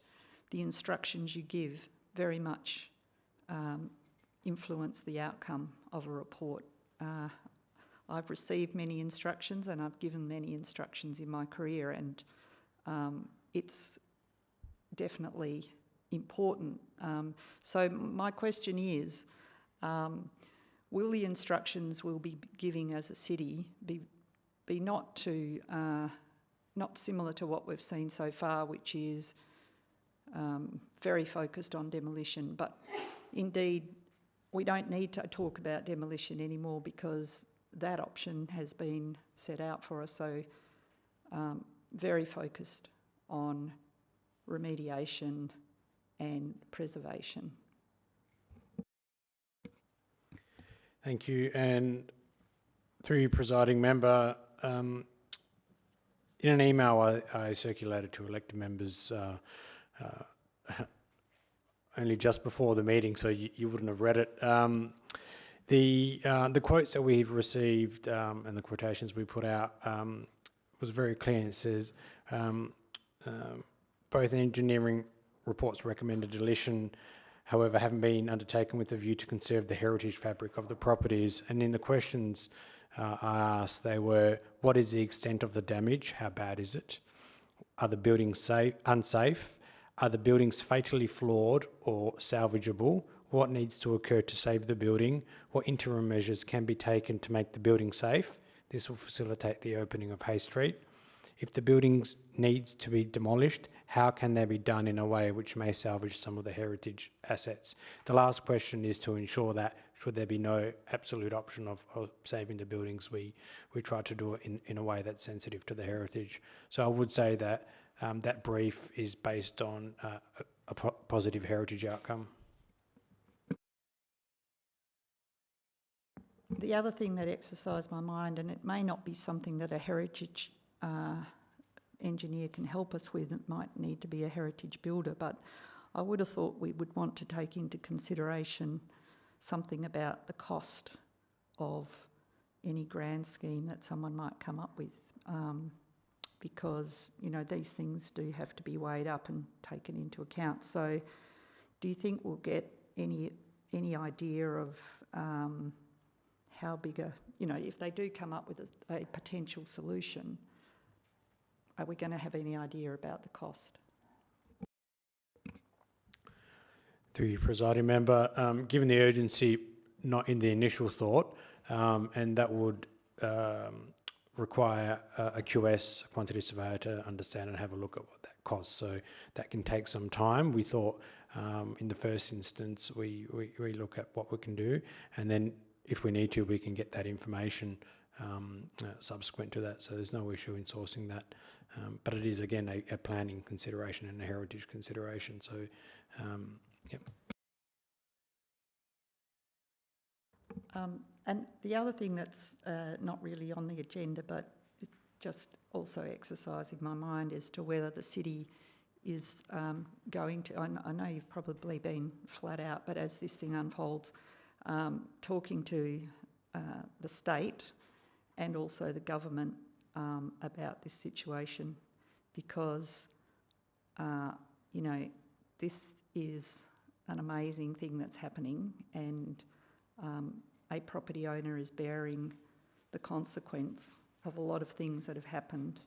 the instructions you give very much influence the outcome of a report. I've received many instructions and I've given many instructions in my career, and it's definitely important. So my question is, will the instructions we'll be giving as a city be not similar to what we've seen so far, which is very focused on demolition, but indeed we don't need to talk about demolition anymore because that option has been set out for us, so very focused on remediation and preservation. Thank you. And through you, Presiding Member, in an email I circulated to elected members only just before the meeting, so you wouldn't have read it. The quotes that we've received and the quotations we put out was very clear. It says, both engineering reports recommended demolition, however, haven't been undertaken with a view to conserve the heritage fabric of the properties. And in the questions I asked, they were, what is the extent of the damage? How bad is it? Are the buildings unsafe? Are the buildings fatally flawed or salvageable? What needs to occur to save the building? What interim measures can be taken to make the building safe? This will facilitate the opening of Hay Street. If the buildings needs to be demolished, how can they be done in a way which may salvage some of the heritage assets? The last question is to ensure that should there be no absolute option of saving the buildings, we try to do it in a way that's sensitive to the heritage. So I would say that that brief is based on a positive heritage outcome. The other thing that exercised my mind, and it may not be something that a heritage engineer can help us with, it might need to be a heritage builder, but I would have thought we would want to take into consideration something about the cost of any grand scheme that someone might come up with, because, you know, these things do have to be weighed up and taken into account. So do you think we'll get any idea of how big if they do come up with a potential solution, are we going to have any idea about the cost? Through you, Presiding Member, given the urgency, not in the initial thought, and that would require a QS, a quantity surveyor, to understand and have a look at what that costs. So that can take some time. We thought in the first instance we look at what we can do, and then if we need to, we can get that information subsequent to that. So there's no issue in sourcing that. But it is, again, a planning consideration and a heritage consideration. So, yep. And the other thing that's not really on the agenda, but it just also exercising my mind as to whether the city is going to, I know you've probably been flat out, but as this thing unfolds, talking to the state and also the government about this situation, because, this is an amazing thing that's happening, and a property owner is bearing the consequence of a lot of things that have happened.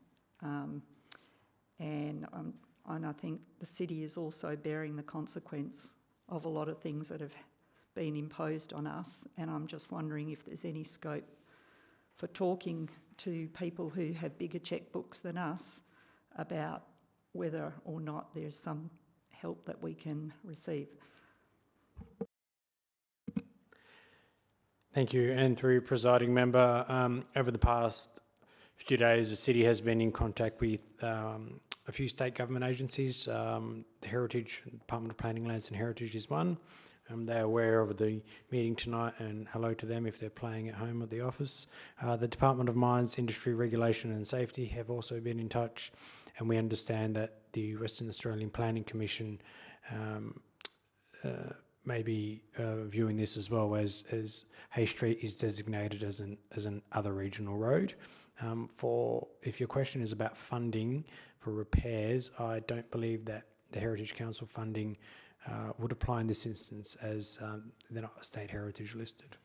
And I think the city is also bearing the consequence of a lot of things that have been imposed on us. And I'm just wondering if there's any scope for talking to people who have bigger checkbooks than us about whether or not there's some help that we can receive. Thank you. And through presiding member, over the past few days, the city has been in contact with a few state government agencies. The Heritage, Department of Planning, Lands and Heritage is one. They're aware of the meeting tonight, and hello to them if they're playing at home at the office. The Department of Mines, Industry, Regulation and Safety have also been in touch, and we understand that the Western Australian Planning Commission may be viewing this as well, as Hay Street is designated as an other regional road. If your question is about funding for repairs, I don't believe that the Heritage Council funding would apply in this instance, as they're not state heritage listed.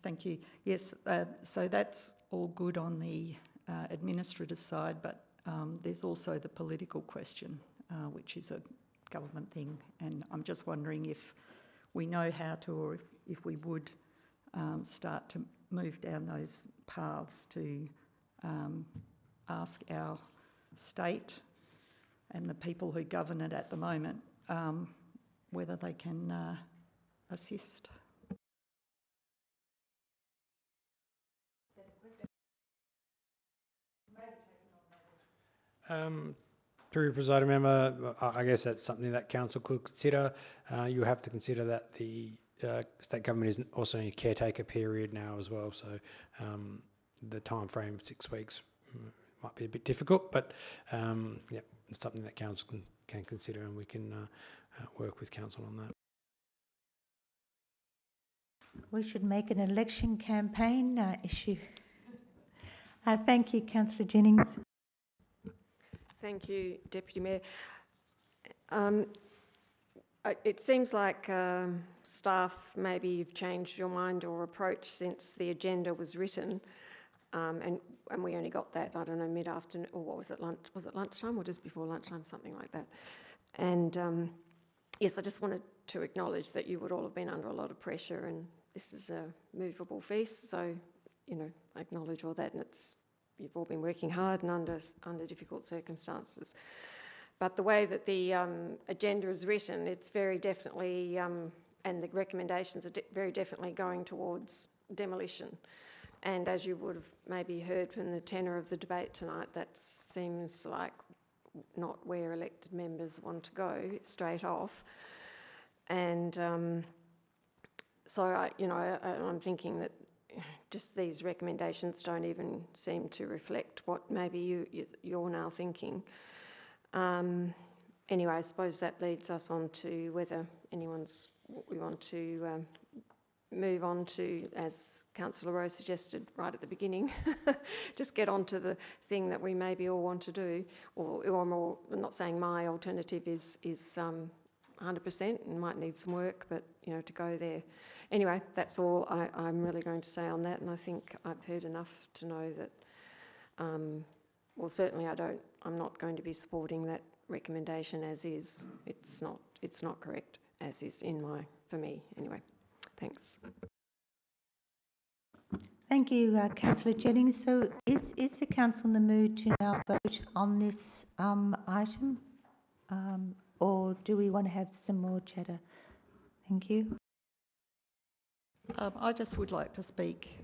Thank you. Yes, so that's all good on the administrative side, but there's also the political question, which is a government thing, and I'm just wondering if we know how to, or if we would start to move down those paths to ask our state and the people who govern it at the moment whether they can assist. Through presiding member, I guess that's something that council could consider. You have to consider that the state government is also in a caretaker period now as well, so the time frame of 6 weeks might be a bit difficult, but yeah, it's something that council can consider, and we can work with council on that. We should make an election campaign issue. Thank you, Councillor Jennings. Thank you, Deputy Mayor. It seems like staff, maybe you've changed your mind or approach since the agenda was written, and we only got that, I don't know, mid-afternoon, or what was it, lunch? Was it lunchtime or just before lunchtime, something like that? And yes, I just wanted to acknowledge that you would all have been under a lot of pressure, and this is a movable feast, so, you know, I acknowledge all that, and you've all been working hard and under difficult circumstances. But the way that the agenda is written, it's very definitely, and the recommendations are very definitely going towards demolition. And as you would have maybe heard from the tenor of the debate tonight, that seems like not where elected members want to go straight off. And so, I'm thinking that just these recommendations don't even seem to reflect what maybe you're now thinking. Anyway, I suppose that leads us on to whether we want to move on to, as Councillor Rowe suggested right at the beginning, just get on to the thing that we maybe all want to do, or more, I'm not saying my alternative is 100% and might need some work, but, you know, to go there. Anyway, that's all I'm really going to say on that, and I think I've heard enough to know that, well, certainly I'm not going to be supporting that recommendation as is. It's not correct as is for me, anyway. Thanks. Thank you, Councillor Jennings. So is the council in the mood to now vote on this item, or do we want to have some more chatter? Thank you. I just would like to speak.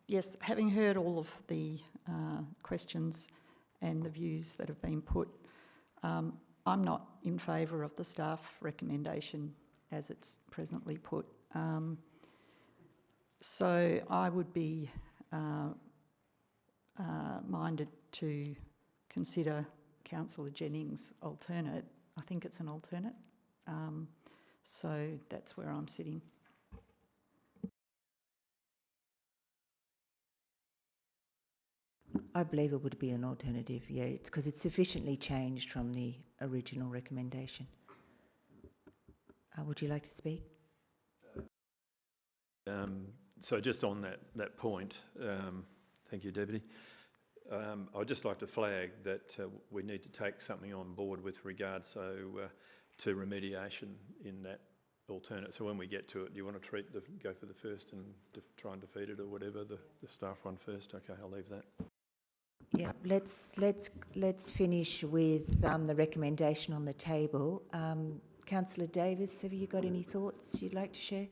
Yes, having heard all of the questions and the views that have been put, I'm not in favour of the staff recommendation as it's presently put. So I would be minded to consider Councillor Jennings' alternate. I think it's an alternate. So that's where I'm sitting. I believe it would be an alternative, yeah, it's because it's sufficiently changed from the original recommendation. Would you like to speak? So just on that point, thank you, Deputy. I would just like to flag that we need to take something on board with regard to remediation in that alternate. So when we get to it, do you want to go for the first and try and defeat it or whatever, the staff one first? Okay, I'll leave that. Yeah, let's finish with the recommendation on the table. Councillor Davis, have you got any thoughts you'd like to share?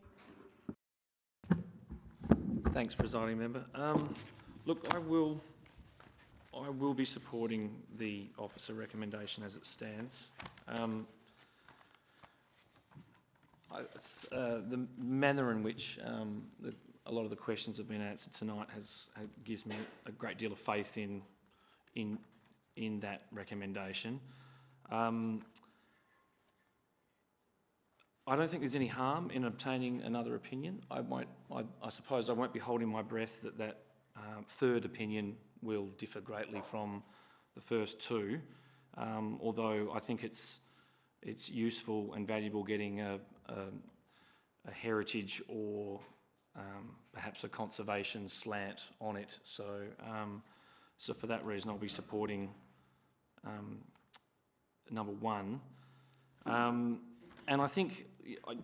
Thanks, Presiding Member. Look, I will be supporting the officer recommendation as it stands. The manner in which a lot of the questions have been answered tonight gives me a great deal of faith in that recommendation. I don't think there's any harm in obtaining another opinion. I suppose I won't be holding my breath that third opinion will differ greatly from the first two, although I think it's useful and valuable getting a heritage or perhaps a conservation slant on it. So for that reason, I'll be supporting number one. And I think, I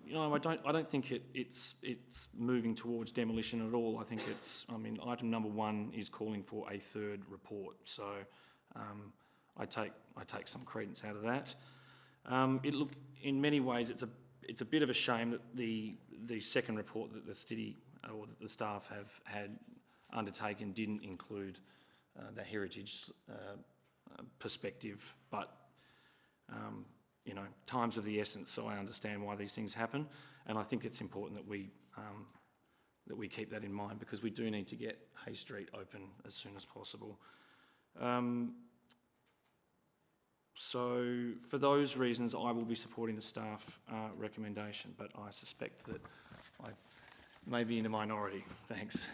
don't think it's moving towards demolition at all. I think item number one is calling for a third report. So I take some credence out of that. In many ways, it's a bit of a shame that the second report that the city or that the staff have had undertaken didn't include the heritage perspective, but time's of the essence, so I understand why these things happen, and I think it's important that we keep that in mind, because we do need to get Hay Street open as soon as possible. So for those reasons, I will be supporting the staff recommendation, but I suspect that I may be in a minority. Thanks.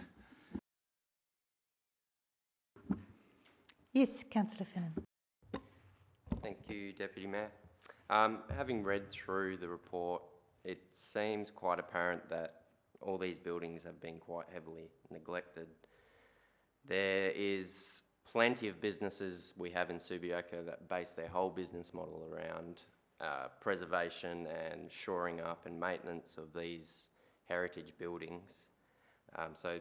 Yes, Councillor Fennan. Thank you, Deputy Mayor. Having read through the report, it seems quite apparent that all these buildings have been quite heavily neglected. There is plenty of businesses we have in Subiaco that base their whole business model around preservation and shoring up and maintenance of these heritage buildings. So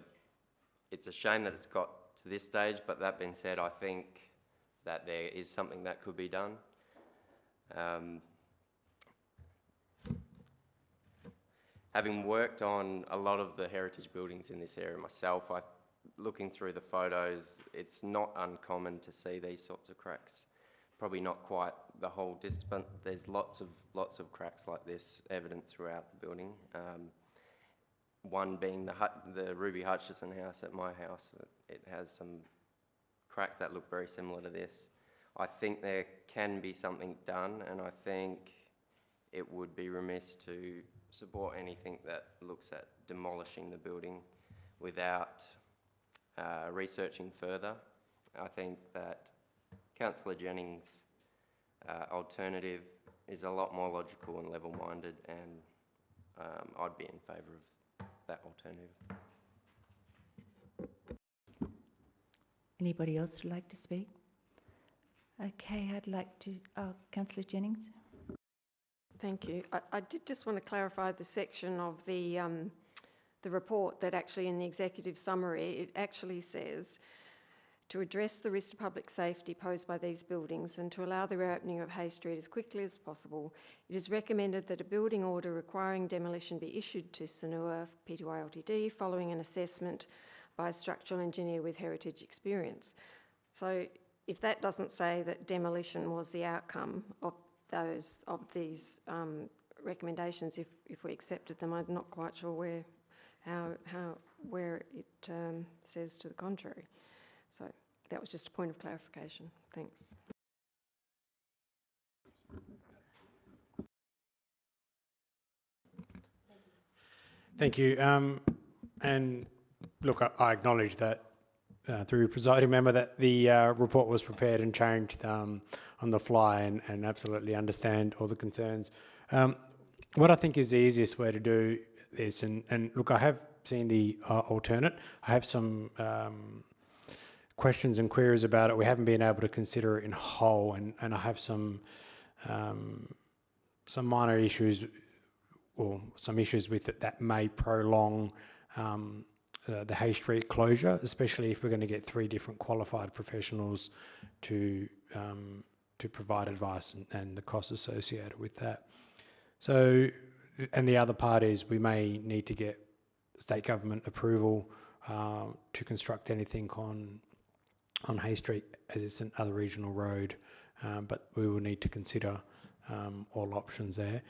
it's a shame that it's got to this stage, but that being said, I think that there is something that could be done. Having worked on a lot of the heritage buildings in this area myself, looking through the photos, it's not uncommon to see these sorts of cracks. Probably not quite the whole distance, but there's lots of cracks like this evident throughout the building. One being the Ruby Hutchison house at my house. It has some cracks that look very similar to this. I think there can be something done, and I think it would be remiss to support anything that looks at demolishing the building without researching further. I think that Councillor Jennings' alternative is a lot more logical and level-minded, and I'd be in favour of that alternative. Anybody else would like to speak? Okay, I'd like to... Councillor Jennings. Thank you. I did just want to clarify the section of the report that actually in the executive summary, it actually says, to address the risk to public safety posed by these buildings and to allow the reopening of Hay Street as quickly as possible, it is recommended that a building order requiring demolition be issued to Sanua Pty Ltd following an assessment by a structural engineer with heritage experience. So if that doesn't say that demolition was the outcome of these recommendations, if we accepted them, I'm not quite sure where it says to the contrary. So that was just a point of clarification. Thanks. Thank you. And look, I acknowledge that through presiding member that the report was prepared and changed on the fly, and absolutely understand all the concerns. What I think is the easiest way to do this, and look, I have seen the alternate. I have some questions and queries about it. We haven't been able to consider it in whole, and I have some minor issues, or some issues with it that may prolong the Hay Street closure, especially if we're going to get 3 different qualified professionals to provide advice and the costs associated with that. So, and the other part is we may need to get state government approval to construct anything on Hay Street, as it's another regional road, but we will need to consider all options there.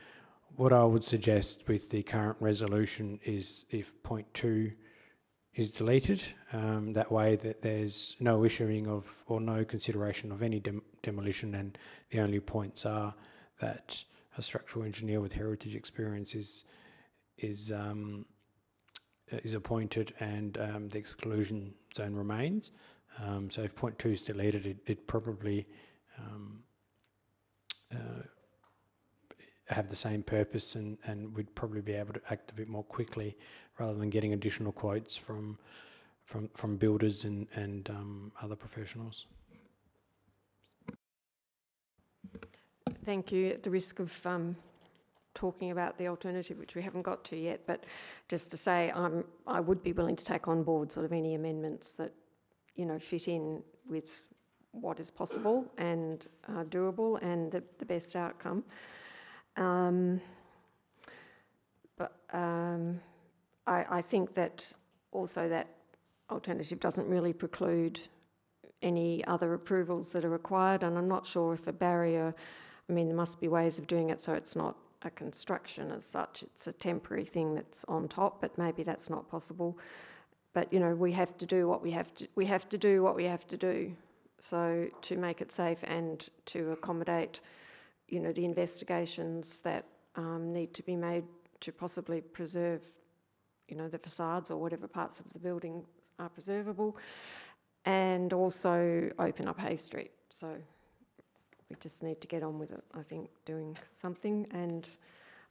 What I would suggest with the current resolution is if point 2 is deleted, that way that there's no issuing of or no consideration of any demolition, and the only points are that a structural engineer with heritage experience is appointed, and the exclusion zone remains. So if point 2 is deleted, it probably have the same purpose, and we'd probably be able to act a bit more quickly rather than getting additional quotes from builders and other professionals. Thank you. At the risk of talking about the alternative, which we haven't got to yet, but just to say I would be willing to take on board sort of any amendments that, fit in with what is possible and doable and the best outcome. I think that also that alternative doesn't really preclude any other approvals that are required, and I'm not sure if a barrier, there must be ways of doing it so it's not a construction as such, it's a temporary thing that's on top, but maybe that's not possible. But, we have to do what we have to do what we have to do. So to make it safe and to accommodate, the investigations that need to be made to possibly preserve, the facades or whatever parts of the building are preservable, and also open up Hay Street. So we just need to get on with it, I think, doing something. And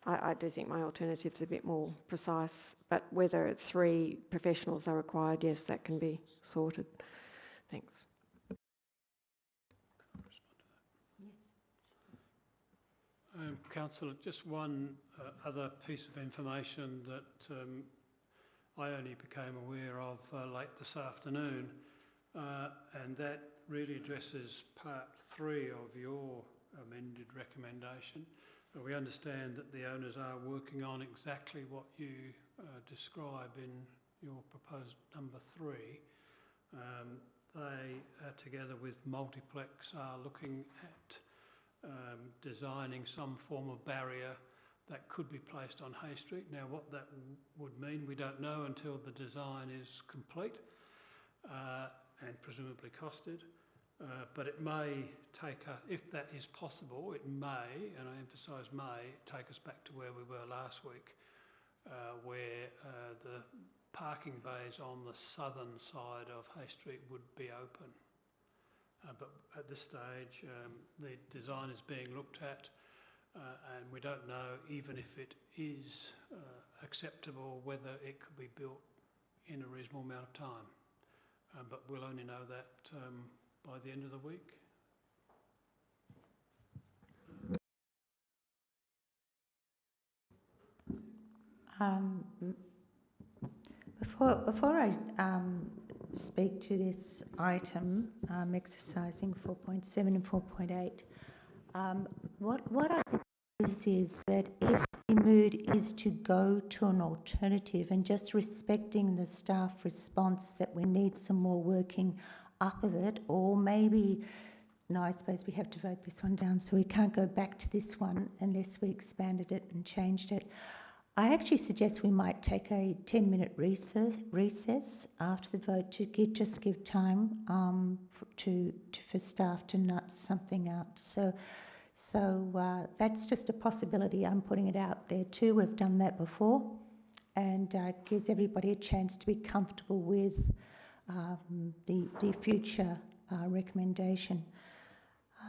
I do think my alternative's a bit more precise, but whether 3 professionals are required, yes, that can be sorted. Thanks. Councillor, just one other piece of information that I only became aware of late this afternoon, and that really addresses part 3 of your amended recommendation. We understand that the owners are working on exactly what you describe in your proposed number 3. They, together with Multiplex, are looking at designing some form of barrier that could be placed on Hay Street. Now, what that would mean, we don't know until the design is complete and presumably costed. But it may take, if that is possible, it may, and I emphasise may, take us back to where we were last week, where the parking bays on the southern side of Hay Street would be open. But at this stage, the design is being looked at, and we don't know, even if it is acceptable, whether it could be built in a reasonable amount of time. But we'll only know that by the end of the week. Before I speak to this item, exercising 4.7 and 4.8, what I propose is that if the mood is to go to an alternative, and just respecting the staff response that we need some more working up of it, or maybe, no, I suppose we have to vote this one down, so we can't go back to this one unless we expanded it and changed it. I actually suggest we might take a 10-minute recess after the vote to give time for staff to nut something out. So that's just a possibility. I'm putting it out there too. We've done that before, and it gives everybody a chance to be comfortable with the future recommendation.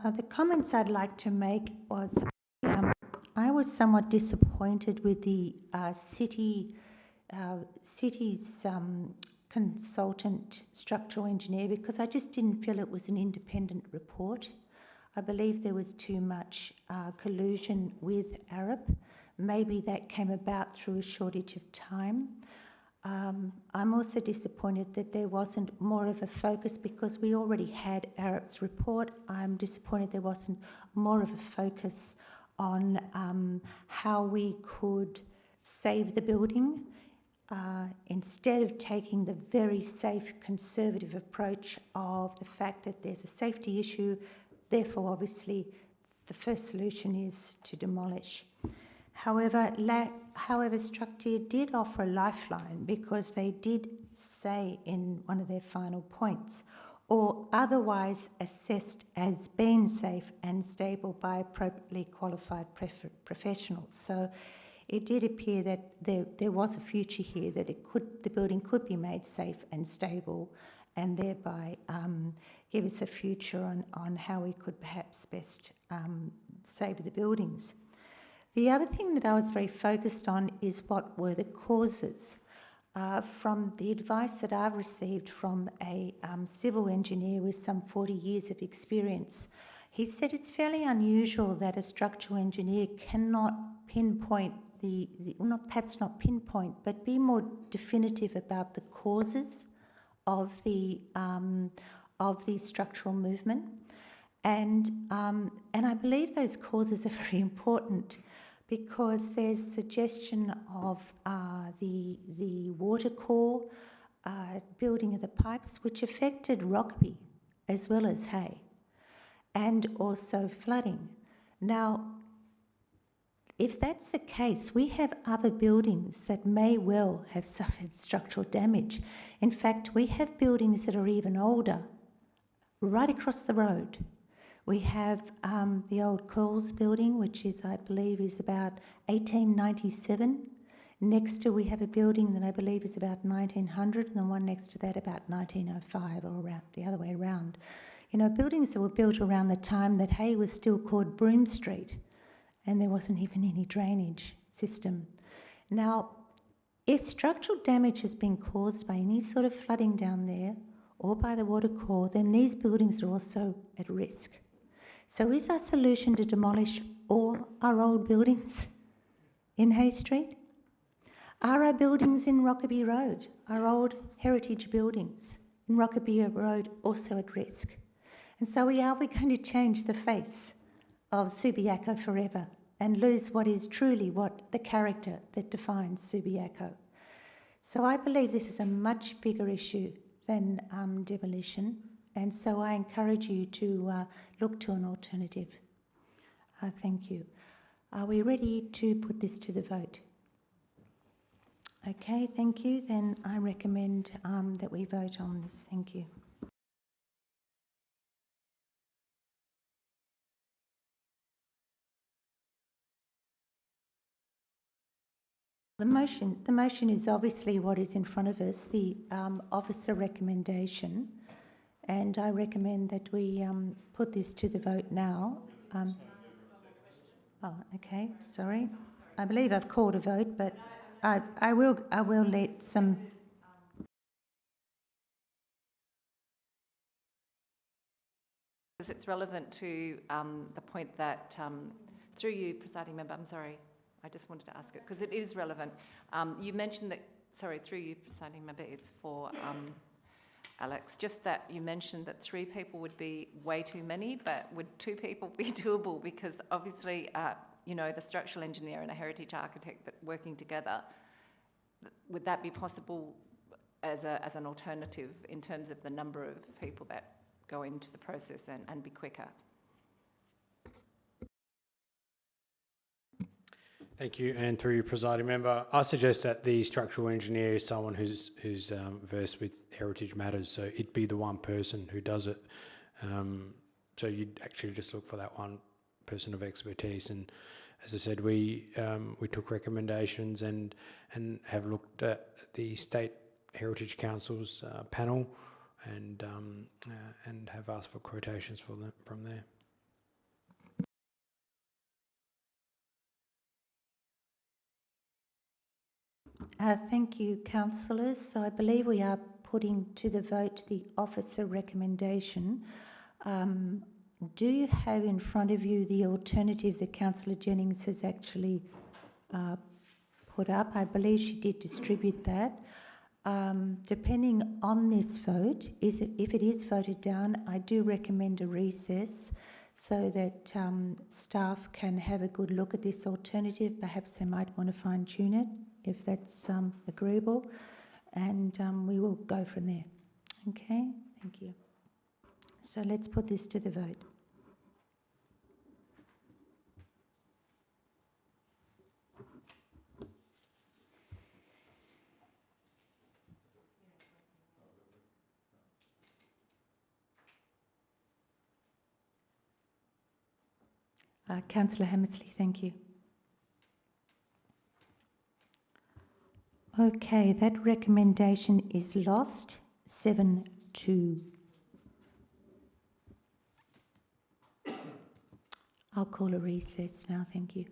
The comments I'd like to make was I was somewhat disappointed with the city city's consultant structural engineer, because I just didn't feel it was an independent report. I believe there was too much collusion with Arup. Maybe that came about through a shortage of time. I'm also disappointed that there wasn't more of a focus, because we already had Arup's report. I'm disappointed there wasn't more of a focus on how we could save the building, instead of taking the very safe conservative approach of the fact that there's a safety issue. Therefore, obviously, the first solution is to demolish. However, Structier did offer a lifeline, because they did say in one of their final points, or otherwise assessed as being safe and stable by appropriately qualified professionals. So it did appear that there was a future here, that the building could be made safe and stable, and thereby give us a future on how we could perhaps best save the buildings. The other thing that I was very focused on is what were the causes. From the advice that I've received from a civil engineer with some 40 years of experience, he said it's fairly unusual that a structural engineer cannot pinpoint perhaps not pinpoint, but be more definitive about the causes of the structural movement. And I believe those causes are very important, because there's suggestion of the water core, building of the pipes, which affected Rockaby as well as Hay, and also flooding. Now, if that's the case, we have other buildings that may well have suffered structural damage. In fact, we have buildings that are even older, right across the road. We have the old Coles building, which is, I believe, is about 1897. Next to, we have a building that I believe is about 1900, and the one next to that about 1905, or around the other way around. You know, buildings that were built around the time that Hay was still called Broome Street, and there wasn't even any drainage system. Now, if structural damage has been caused by any sort of flooding down there, or by the water core, then these buildings are also at risk. So is our solution to demolish all our old buildings in Hay Street? Are our buildings in Rockaby Road, our old heritage buildings in Rockaby Road, also at risk? And so are we going to change the face of Subiaco forever and lose what is truly the character that defines Subiaco? So I believe this is a much bigger issue than demolition. And so I encourage you to look to an alternative. Thank you. Are we ready to put this to the vote? Okay, thank you. Then I recommend that we vote on this. Thank you. The motion is obviously what is in front of us, the officer recommendation. And I recommend that we put this to the vote now. Okay, sorry. I believe I've called a vote, but I will let some. It's relevant to the point that, through you, presiding member, I'm sorry, I just wanted to ask it because it is relevant. You mentioned that, sorry, through you, presiding member, it's for Alex, just that you mentioned that 3 people would be way too many, but would 2 people be doable? Because obviously, you know, the structural engineer and a heritage architect that working together, would that be possible as an alternative in terms of the number of people that go into the process and be quicker? Thank you, and through you, presiding member, I suggest that the structural engineer is someone who's versed with heritage matters, so it'd be the one person who does it. So you'd actually just look for that one person of expertise. And as I said, we took recommendations and have looked at the State Heritage Council's panel and have asked for quotations from there. Thank you, councillors. So I believe we are putting to the vote the officer recommendation. Do you have in front of you the alternative that Councillor Jennings has actually put up? I believe she did distribute that. Depending on this vote, if it is voted down, I do recommend a recess so that staff can have a good look at this alternative. Perhaps they might want to fine tune it if that's agreeable, and we will go from there. Okay, thank you. So let's put this to the vote. Councillor Hammersley, thank you. Okay, that recommendation is lost, 7-2. I'll call a recess now, thank you.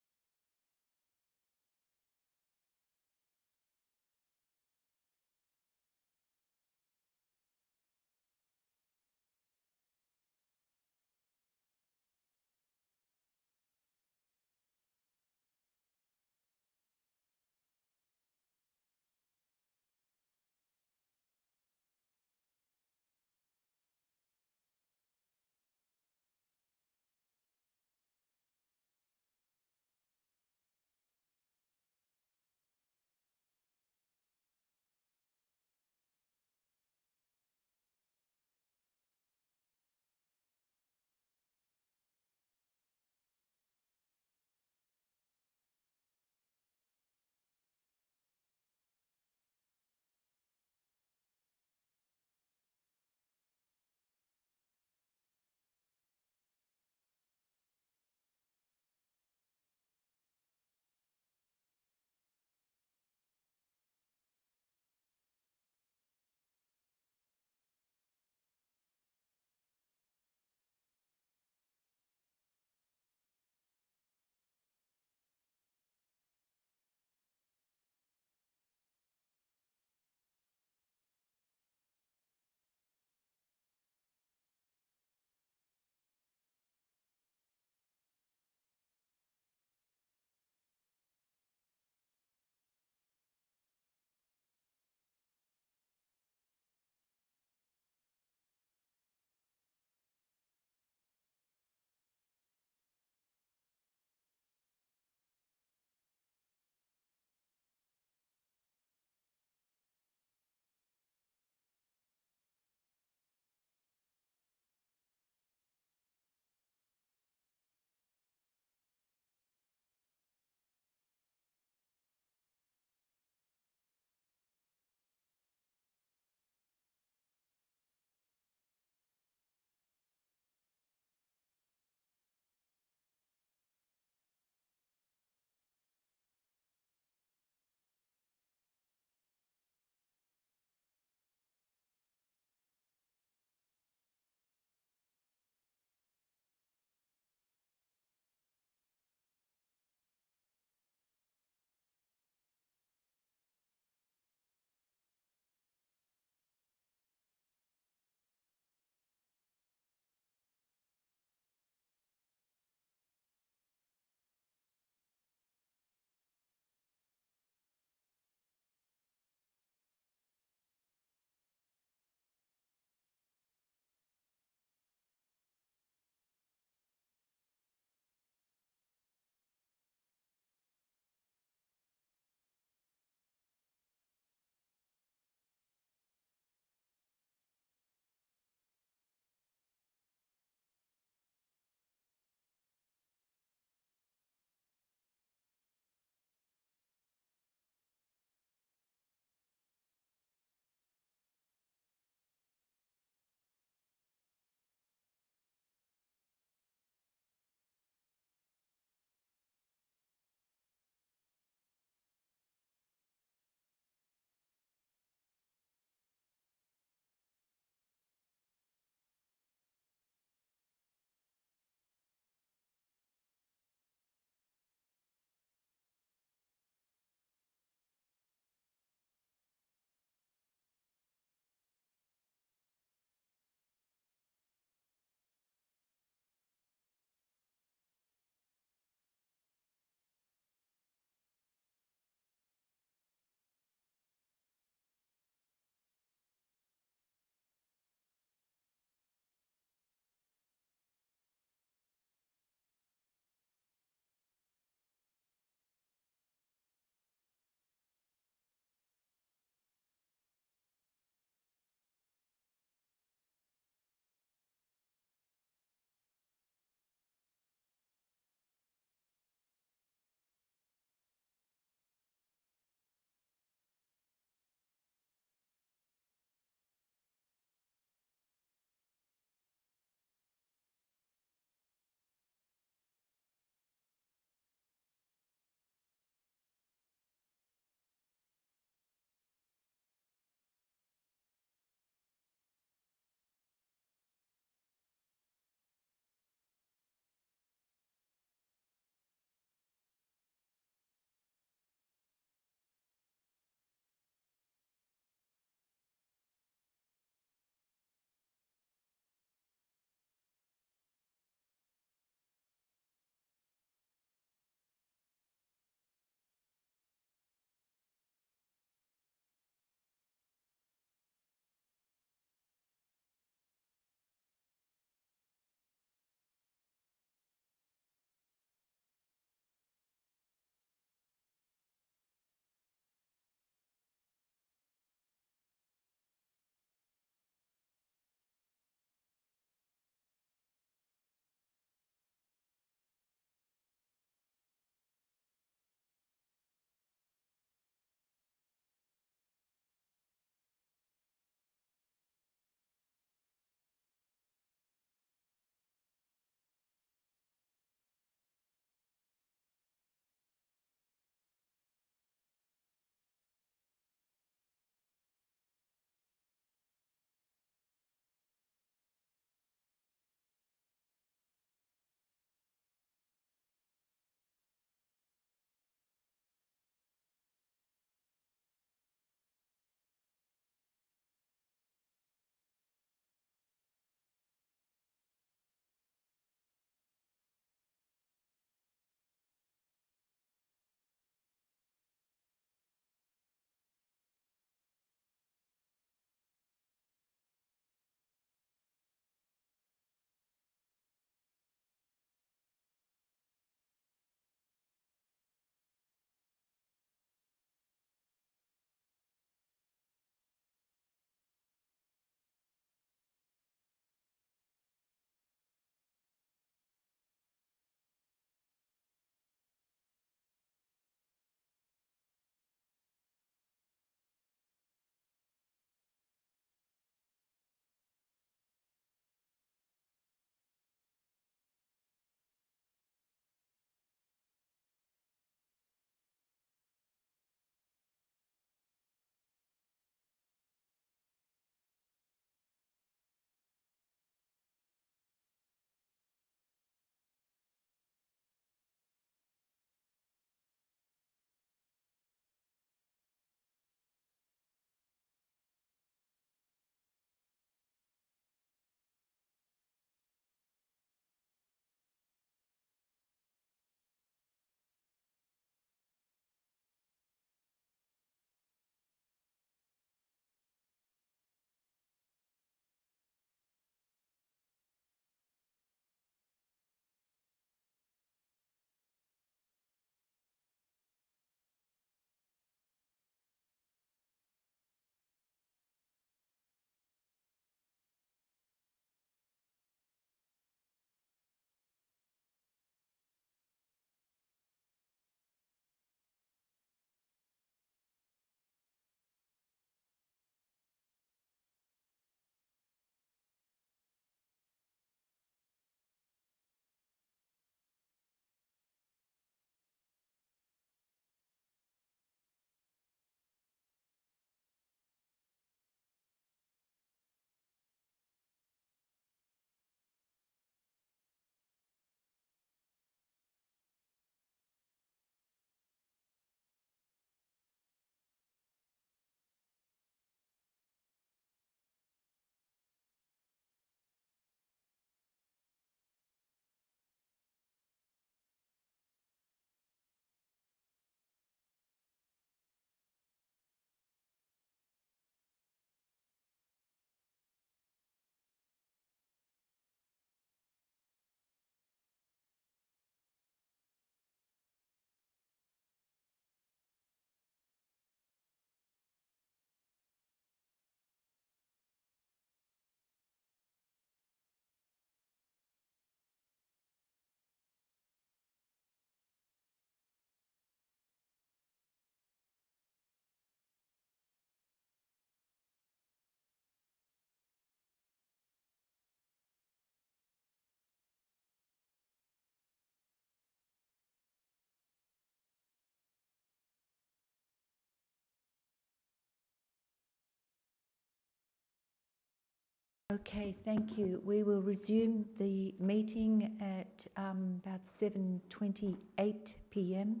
Okay, thank you. We will resume the meeting at about 7:28 p.m.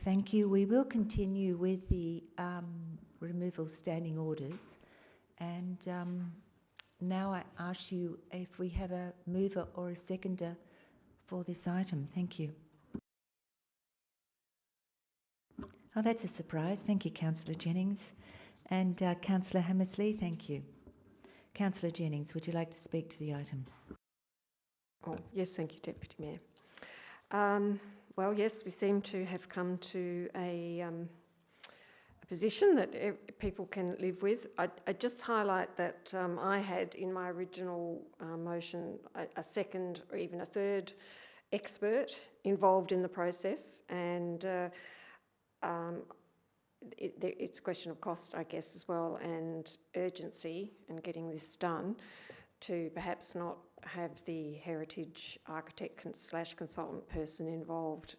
Thank you. We will continue with the removal standing orders. And now I ask you if we have a mover or a seconder for this item. Thank you. Oh, that's a surprise. Thank you, Councillor Jennings. And Councillor Hammersley, thank you. Councillor Jennings, would you like to speak to the item? Oh, yes, thank you, Deputy Mayor. Well, yes, we seem to have come to a position that people can live with. I just highlight that I had in my original motion a second or even a third expert involved in the process, and it's a question of cost, I guess, as well, and urgency in getting this done, to perhaps not have the heritage architect / consultant person involved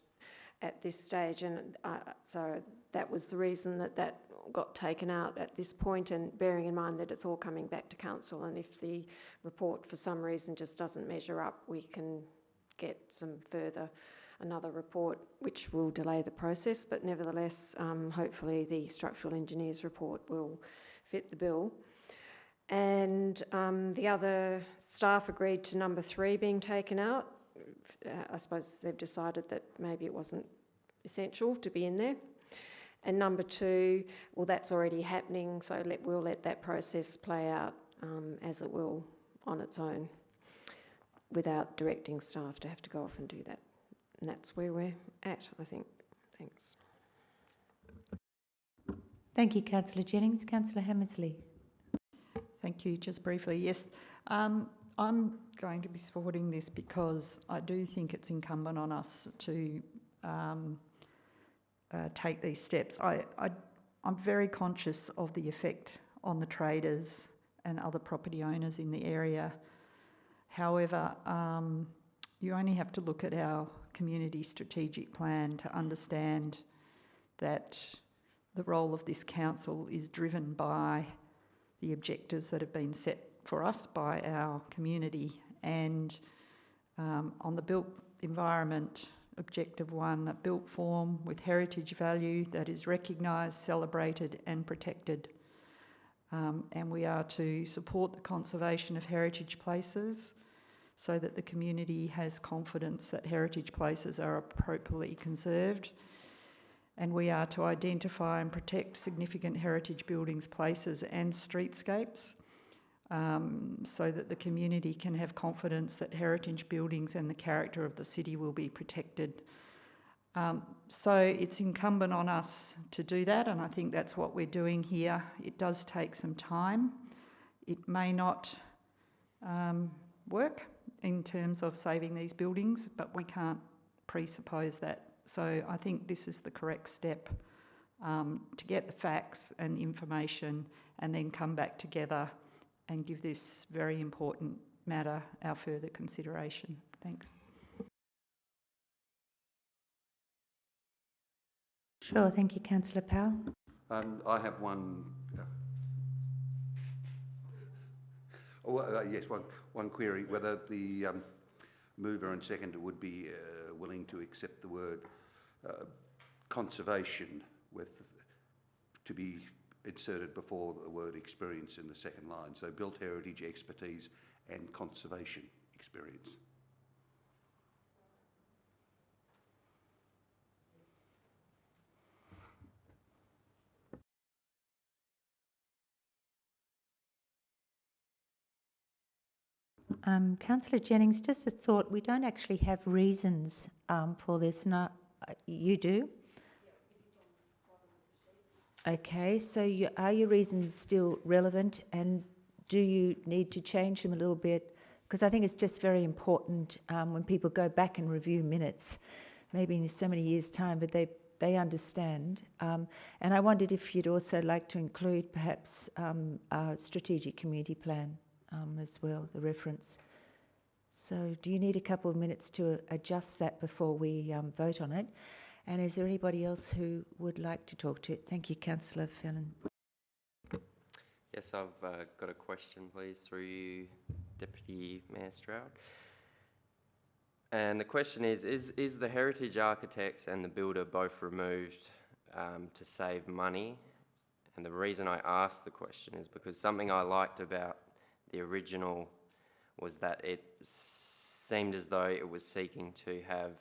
at this stage. And so that was the reason that got taken out at this point, and bearing in mind that it's all coming back to council, and if the report for some reason just doesn't measure up, we can get another report, which will delay the process, but nevertheless, hopefully the structural engineer's report will fit the bill. And the other staff agreed to number 3 being taken out. I suppose they've decided that maybe it wasn't essential to be in there. And number 2, well, that's already happening, so we'll let that process play out as it will on its own, without directing staff to have to go off and do that. And that's where we're at, I think. Thanks. Thank you, Councillor Jennings. Councillor Hammersley. Thank you. Just briefly, yes. I'm going to be supporting this because I do think it's incumbent on us to take these steps. I'm very conscious of the effect on the traders and other property owners in the area. However, you only have to look at our community strategic plan to understand that the role of this council is driven by the objectives that have been set for us by our community. And on the built environment, Objective 1, a built form with heritage value that is recognised, celebrated and protected. And we are to support the conservation of heritage places so that the community has confidence that heritage places are appropriately conserved. And we are to identify and protect significant heritage buildings, places and streetscapes so that the community can have confidence that heritage buildings and the character of the city will be protected. So it's incumbent on us to do that, and I think that's what we're doing here. It does take some time. It may not work in terms of saving these buildings, but we can't presuppose that. So I think this is the correct step to get the facts and information and then come back together and give this very important matter our further consideration. Thanks. Sure, thank you, Councillor Powell. I have one. Yes, one query: whether the mover and seconder would be willing to accept the word conservation to be inserted before the word experience in the second line. So built heritage expertise and conservation experience. Councillor Jennings, just a thought, we don't actually have reasons for this. No, you do? Okay, so are your reasons still relevant, and do you need to change them a little bit? Because I think it's just very important when people go back and review minutes, maybe in so many years' time, but they understand. And I wondered if you'd also like to include perhaps a strategic community plan as well, the reference. So do you need a couple of minutes to adjust that before we vote on it? And is there anybody else who would like to talk to it? Thank you, Councillor Fallon. Yes, I've got a question, please, through you, Deputy Mayor Stroud. And the question is the heritage architects and the builder both removed to save money? And the reason I asked the question is because something I liked about the original was that it seemed as though it was seeking to have,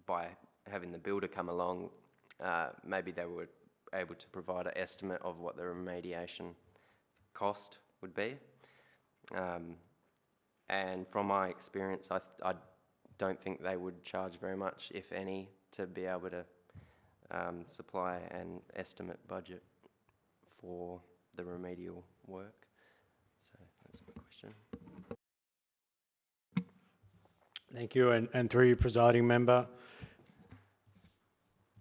by having the builder come along, maybe they were able to provide an estimate of what the remediation cost would be. And from my experience, I don't think they would charge very much, if any, to be able to supply an estimate budget for the remedial work. So that's my question. Thank you, and through you, presiding member,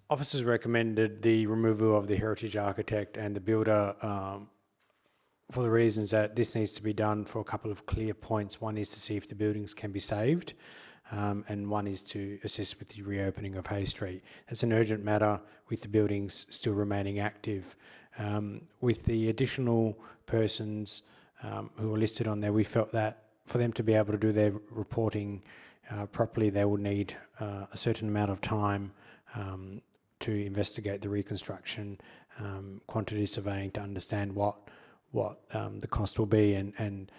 officers recommended the removal of the heritage architect and the builder for the reasons that this needs to be done for a couple of clear points. One is to see if the buildings can be saved, and one is to assist with the reopening of Hay Street. It's an urgent matter with the buildings still remaining active. With the additional persons who are listed on there, we felt that for them to be able to do their reporting properly, they would need a certain amount of time to investigate the reconstruction, quantity surveying to understand what the cost will be, and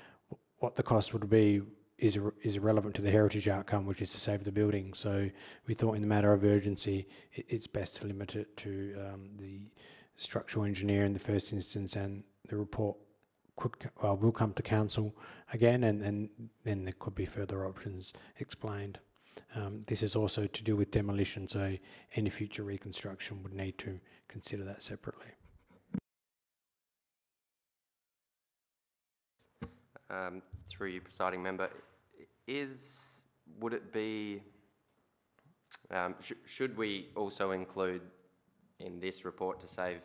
what the cost would be is irrelevant to the heritage outcome, which is to save the building. So we thought in the matter of urgency, it's best to limit it to the structural engineer in the first instance, and the report will come to council again, and then there could be further options explained. This is also to do with demolition, so any future reconstruction would need to consider that separately. Through you, presiding member, would it be, should we also include in this report to save,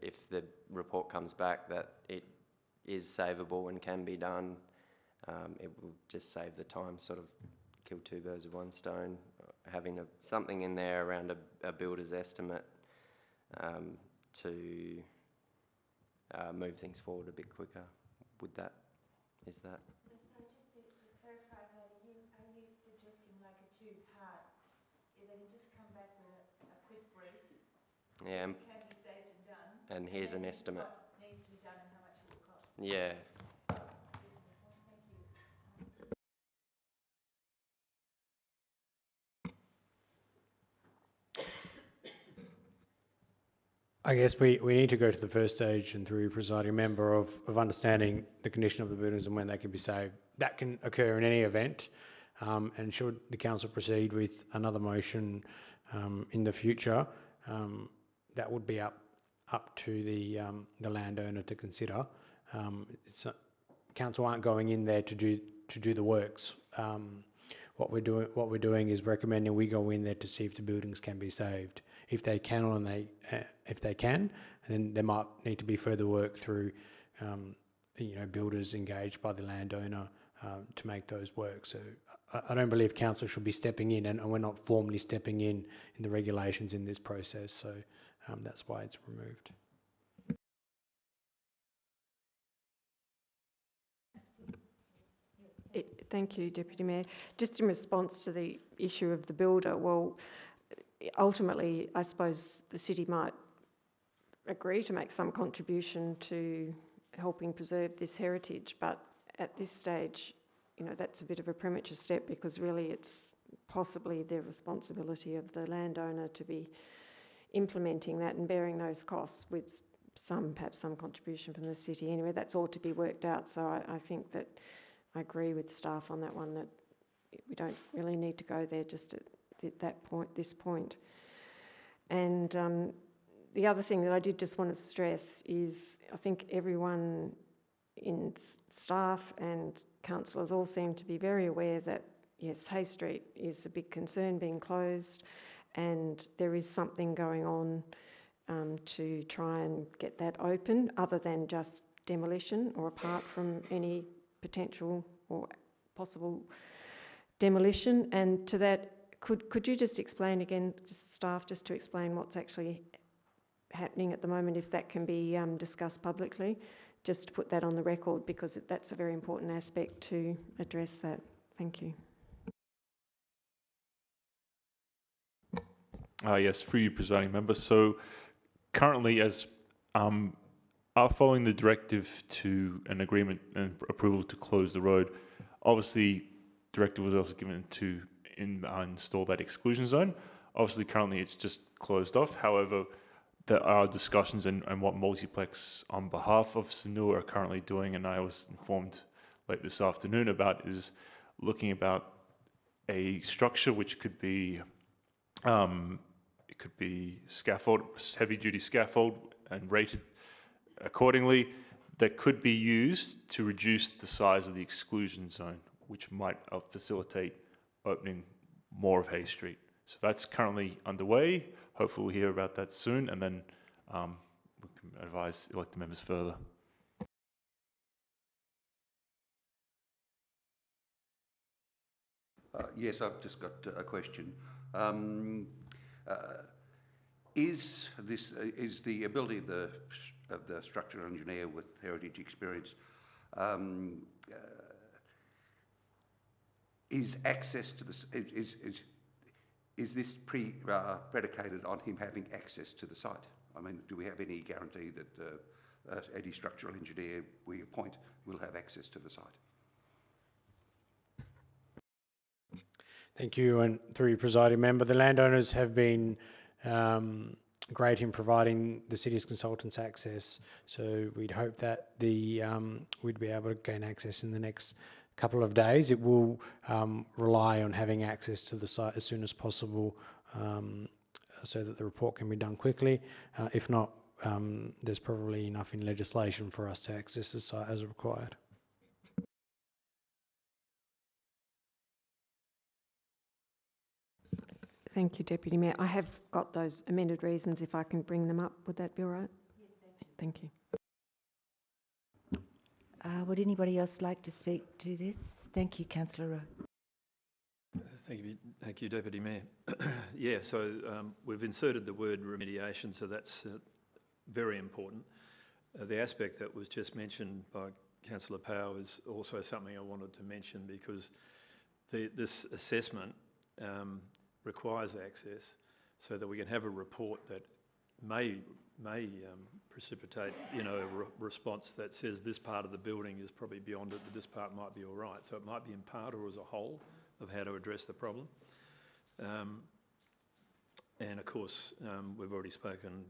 if the report comes back that it is savable and can be done, it will just save the time, sort of kill two birds with one stone, having something in there around a builder's estimate to move things forward a bit quicker. Is that? So just to clarify that, are you suggesting like a two-part? They can just come back with a quick brief. Yeah. It can be saved and done. And here's an estimate. What needs to be done and how much it will cost. Yeah. Thank you. I guess we need to go to the first stage, and through presiding member, of understanding the condition of the buildings and when they can be saved. That can occur in any event, and should the council proceed with another motion in the future, that would be up to the landowner to consider. Council aren't going in there to do the works. What we're doing is recommending we go in there to see if the buildings can be saved. If they can, then there might need to be further work through, builders engaged by the landowner to make those work. So I don't believe council should be stepping in, and we're not formally stepping in the regulations in this process. So that's why it's removed. Thank you, Deputy Mayor. Just in response to the issue of the builder, well, ultimately, I suppose the city might agree to make some contribution to helping preserve this heritage, but at this stage, that's a bit of a premature step, because really it's possibly the responsibility of the landowner to be implementing that and bearing those costs, with perhaps some contribution from the city. Anyway, that's all to be worked out. So I think that I agree with staff on that one, that we don't really need to go there just at this point. And the other thing that I did just want to stress is, I think everyone in staff and councillors all seem to be very aware that, yes, Hay Street is a big concern being closed, and there is something going on to try and get that open, other than just demolition, or apart from any potential or possible demolition. And to that, could you just explain again, just staff, just to explain what's actually happening at the moment, if that can be discussed publicly, just to put that on the record, because that's a very important aspect to address that. Thank you. Yes, through you, presiding member. So currently, as are following the directive to an agreement and approval to close the road, obviously, directive was also given to install that exclusion zone. Obviously, currently it's just closed off. However, there are discussions and what Multiplex on behalf of Sanua are currently doing, and I was informed late this afternoon about, is looking about a structure which could be it could be scaffold, heavy-duty scaffold, and rated accordingly, that could be used to reduce the size of the exclusion zone, which might facilitate opening more of Hay Street. So that's currently underway. Hopefully we'll hear about that soon, and then we can advise elected members further. Yes, I've just got a question. Is the ability of the structural engineer with heritage experience, is access to this, is this predicated on him having access to the site? I mean, do we have any guarantee that any structural engineer we appoint will have access to the site? Thank you, and through you, presiding member, the landowners have been great in providing the city's consultants access. So we'd hope that we'd be able to gain access in the next couple of days. It will rely on having access to the site as soon as possible, so that the report can be done quickly. If not, there's probably enough in legislation for us to access the site as required. Thank you, Deputy Mayor. I have got those amended reasons. If I can bring them up, would that be all right? Yes, thank you. Would anybody else like to speak to this? Thank you, Councillor Rowe. Thank you, Deputy Mayor. Yeah, so we've inserted the word remediation, so that's very important. The aspect that was just mentioned by Councillor Powell is also something I wanted to mention, because this assessment requires access so that we can have a report that may precipitate, a response that says this part of the building is probably beyond it, but this part might be all right. So it might be in part or as a whole of how to address the problem. And of course, we've already spoken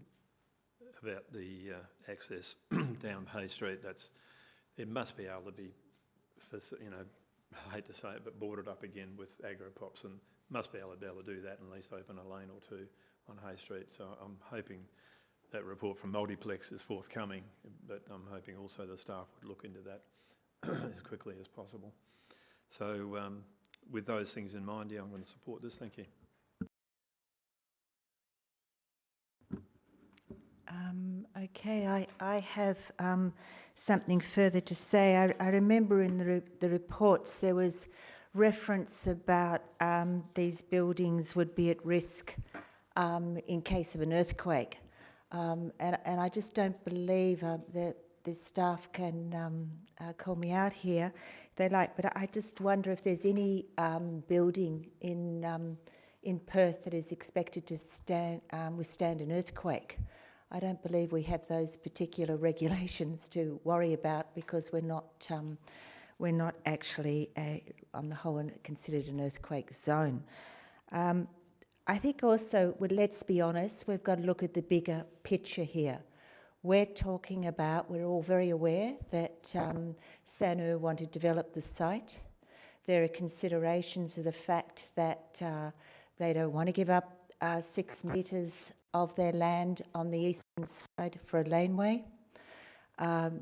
about the access down Hay Street. It must be able to be, I hate to say it, but boarded up again with agro-pops, and must be able to do that and at least open a lane or two on Hay Street. So I'm hoping that report from Multiplex is forthcoming, but I'm hoping also the staff would look into that as quickly as possible. So with those things in mind, I'm going to support this. Thank you. Okay, I have something further to say. I remember in the reports there was reference about these buildings would be at risk in case of an earthquake. And I just don't believe that the staff can call me out here if they like, but I just wonder if there's any building in Perth that is expected to withstand an earthquake. I don't believe we have those particular regulations to worry about, because we're not actually, on the whole, considered an earthquake zone. I think also, well, let's be honest, we've got to look at the bigger picture here. We're all very aware that Sanua want to develop the site. There are considerations of the fact that they don't want to give up 6 metres of their land on the eastern side for a laneway.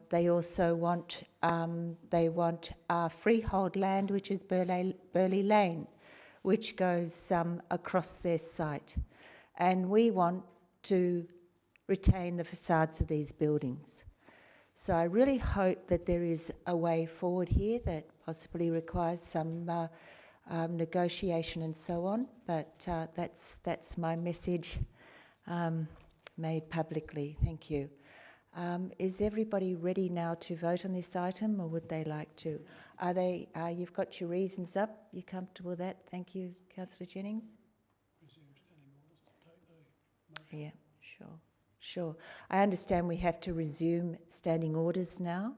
They also want freehold land, which is Burleigh Lane, which goes across their site. And we want to retain the facades of these buildings. So I really hope that there is a way forward here that possibly requires some negotiation and so on, but that's my message made publicly. Thank you. Is everybody ready now to vote on this item, or would they like to? You've got your reasons up. You comfortable with that? Thank you, Councillor Jennings. Yeah, sure. I understand we have to resume standing orders now.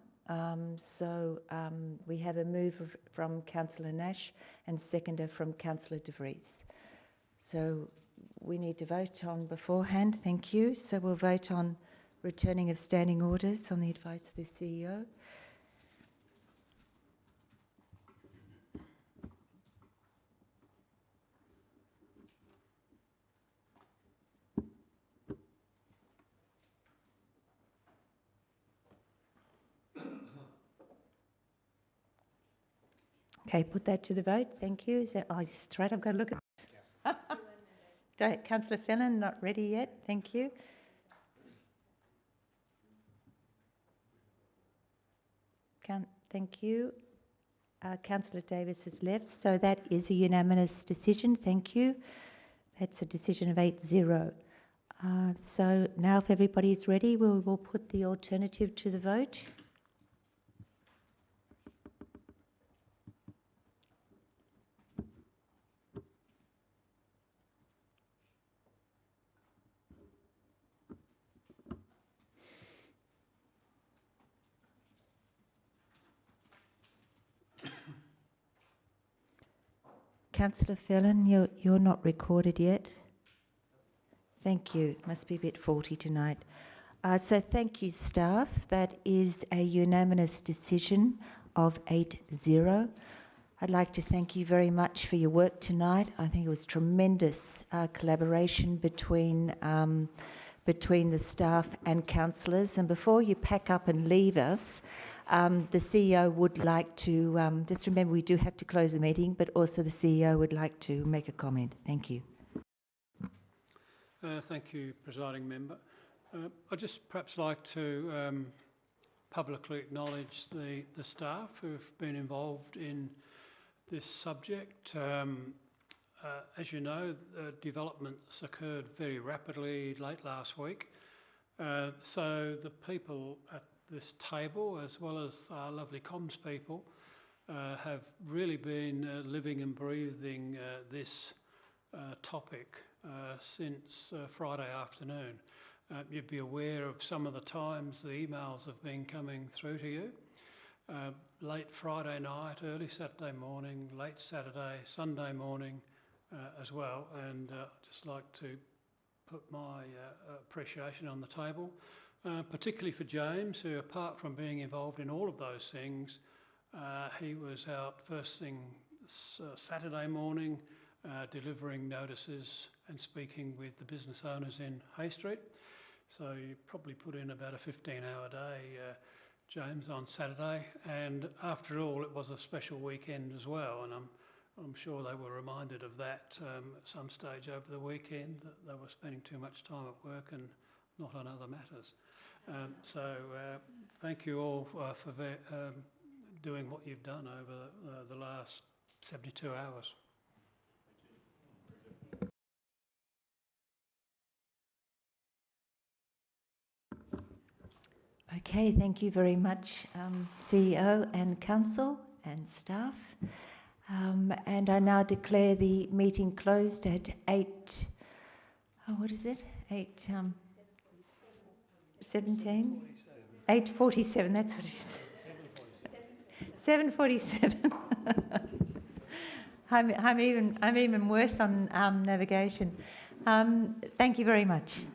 We have a move from Councillor Nash and seconder from Councillor De Vries. So we need to vote on beforehand. Thank you. So we'll vote on returning of standing orders on the advice of the CEO. Okay, put that to the vote. Thank you. Is that, straight? I've got to look at Councillor Fenlon, not ready yet. Thank you. Thank you. Councillor Davis has left, so that is a unanimous decision. Thank you. That's a decision of 8-0. So now if everybody's ready, we'll put the alternative to the vote. Councillor Fenlon, you're not recorded yet. Thank you. Must be a bit faulty tonight. So thank you, staff. That is a unanimous decision of 8-0. I'd like to thank you very much for your work tonight. I think it was tremendous collaboration between the staff and councillors. And before you pack up and leave us, the CEO would like to, just remember we do have to close the meeting, but also the CEO would like to make a comment. Thank you. Thank you, Presiding Member. I'd just perhaps like to publicly acknowledge the staff who've been involved in this subject. As you know, developments occurred very rapidly late last week. So the people at this table, as well as our lovely comms people, have really been living and breathing this topic since Friday afternoon. You'd be aware of some of the times the emails have been coming through to you. Late Friday night, early Saturday morning, late Saturday, Sunday morning as well. And I'd just like to put my appreciation on the table. Particularly for James, who apart from being involved in all of those things, he was out first thing Saturday morning delivering notices and speaking with the business owners in Hay Street. So you probably put in about a 15-hour day, James, on Saturday. And after all, it was a special weekend as well. And I'm sure they were reminded of that at some stage over the weekend, that they were spending too much time at work and not on other matters. Thank you all for doing what you've done over the last 72 hours. Okay, thank you very much, CEO and Council and staff. And I now declare the meeting closed at 17? 8:47, that's what it is. 7:47. I'm even worse on navigation. Thank you very much.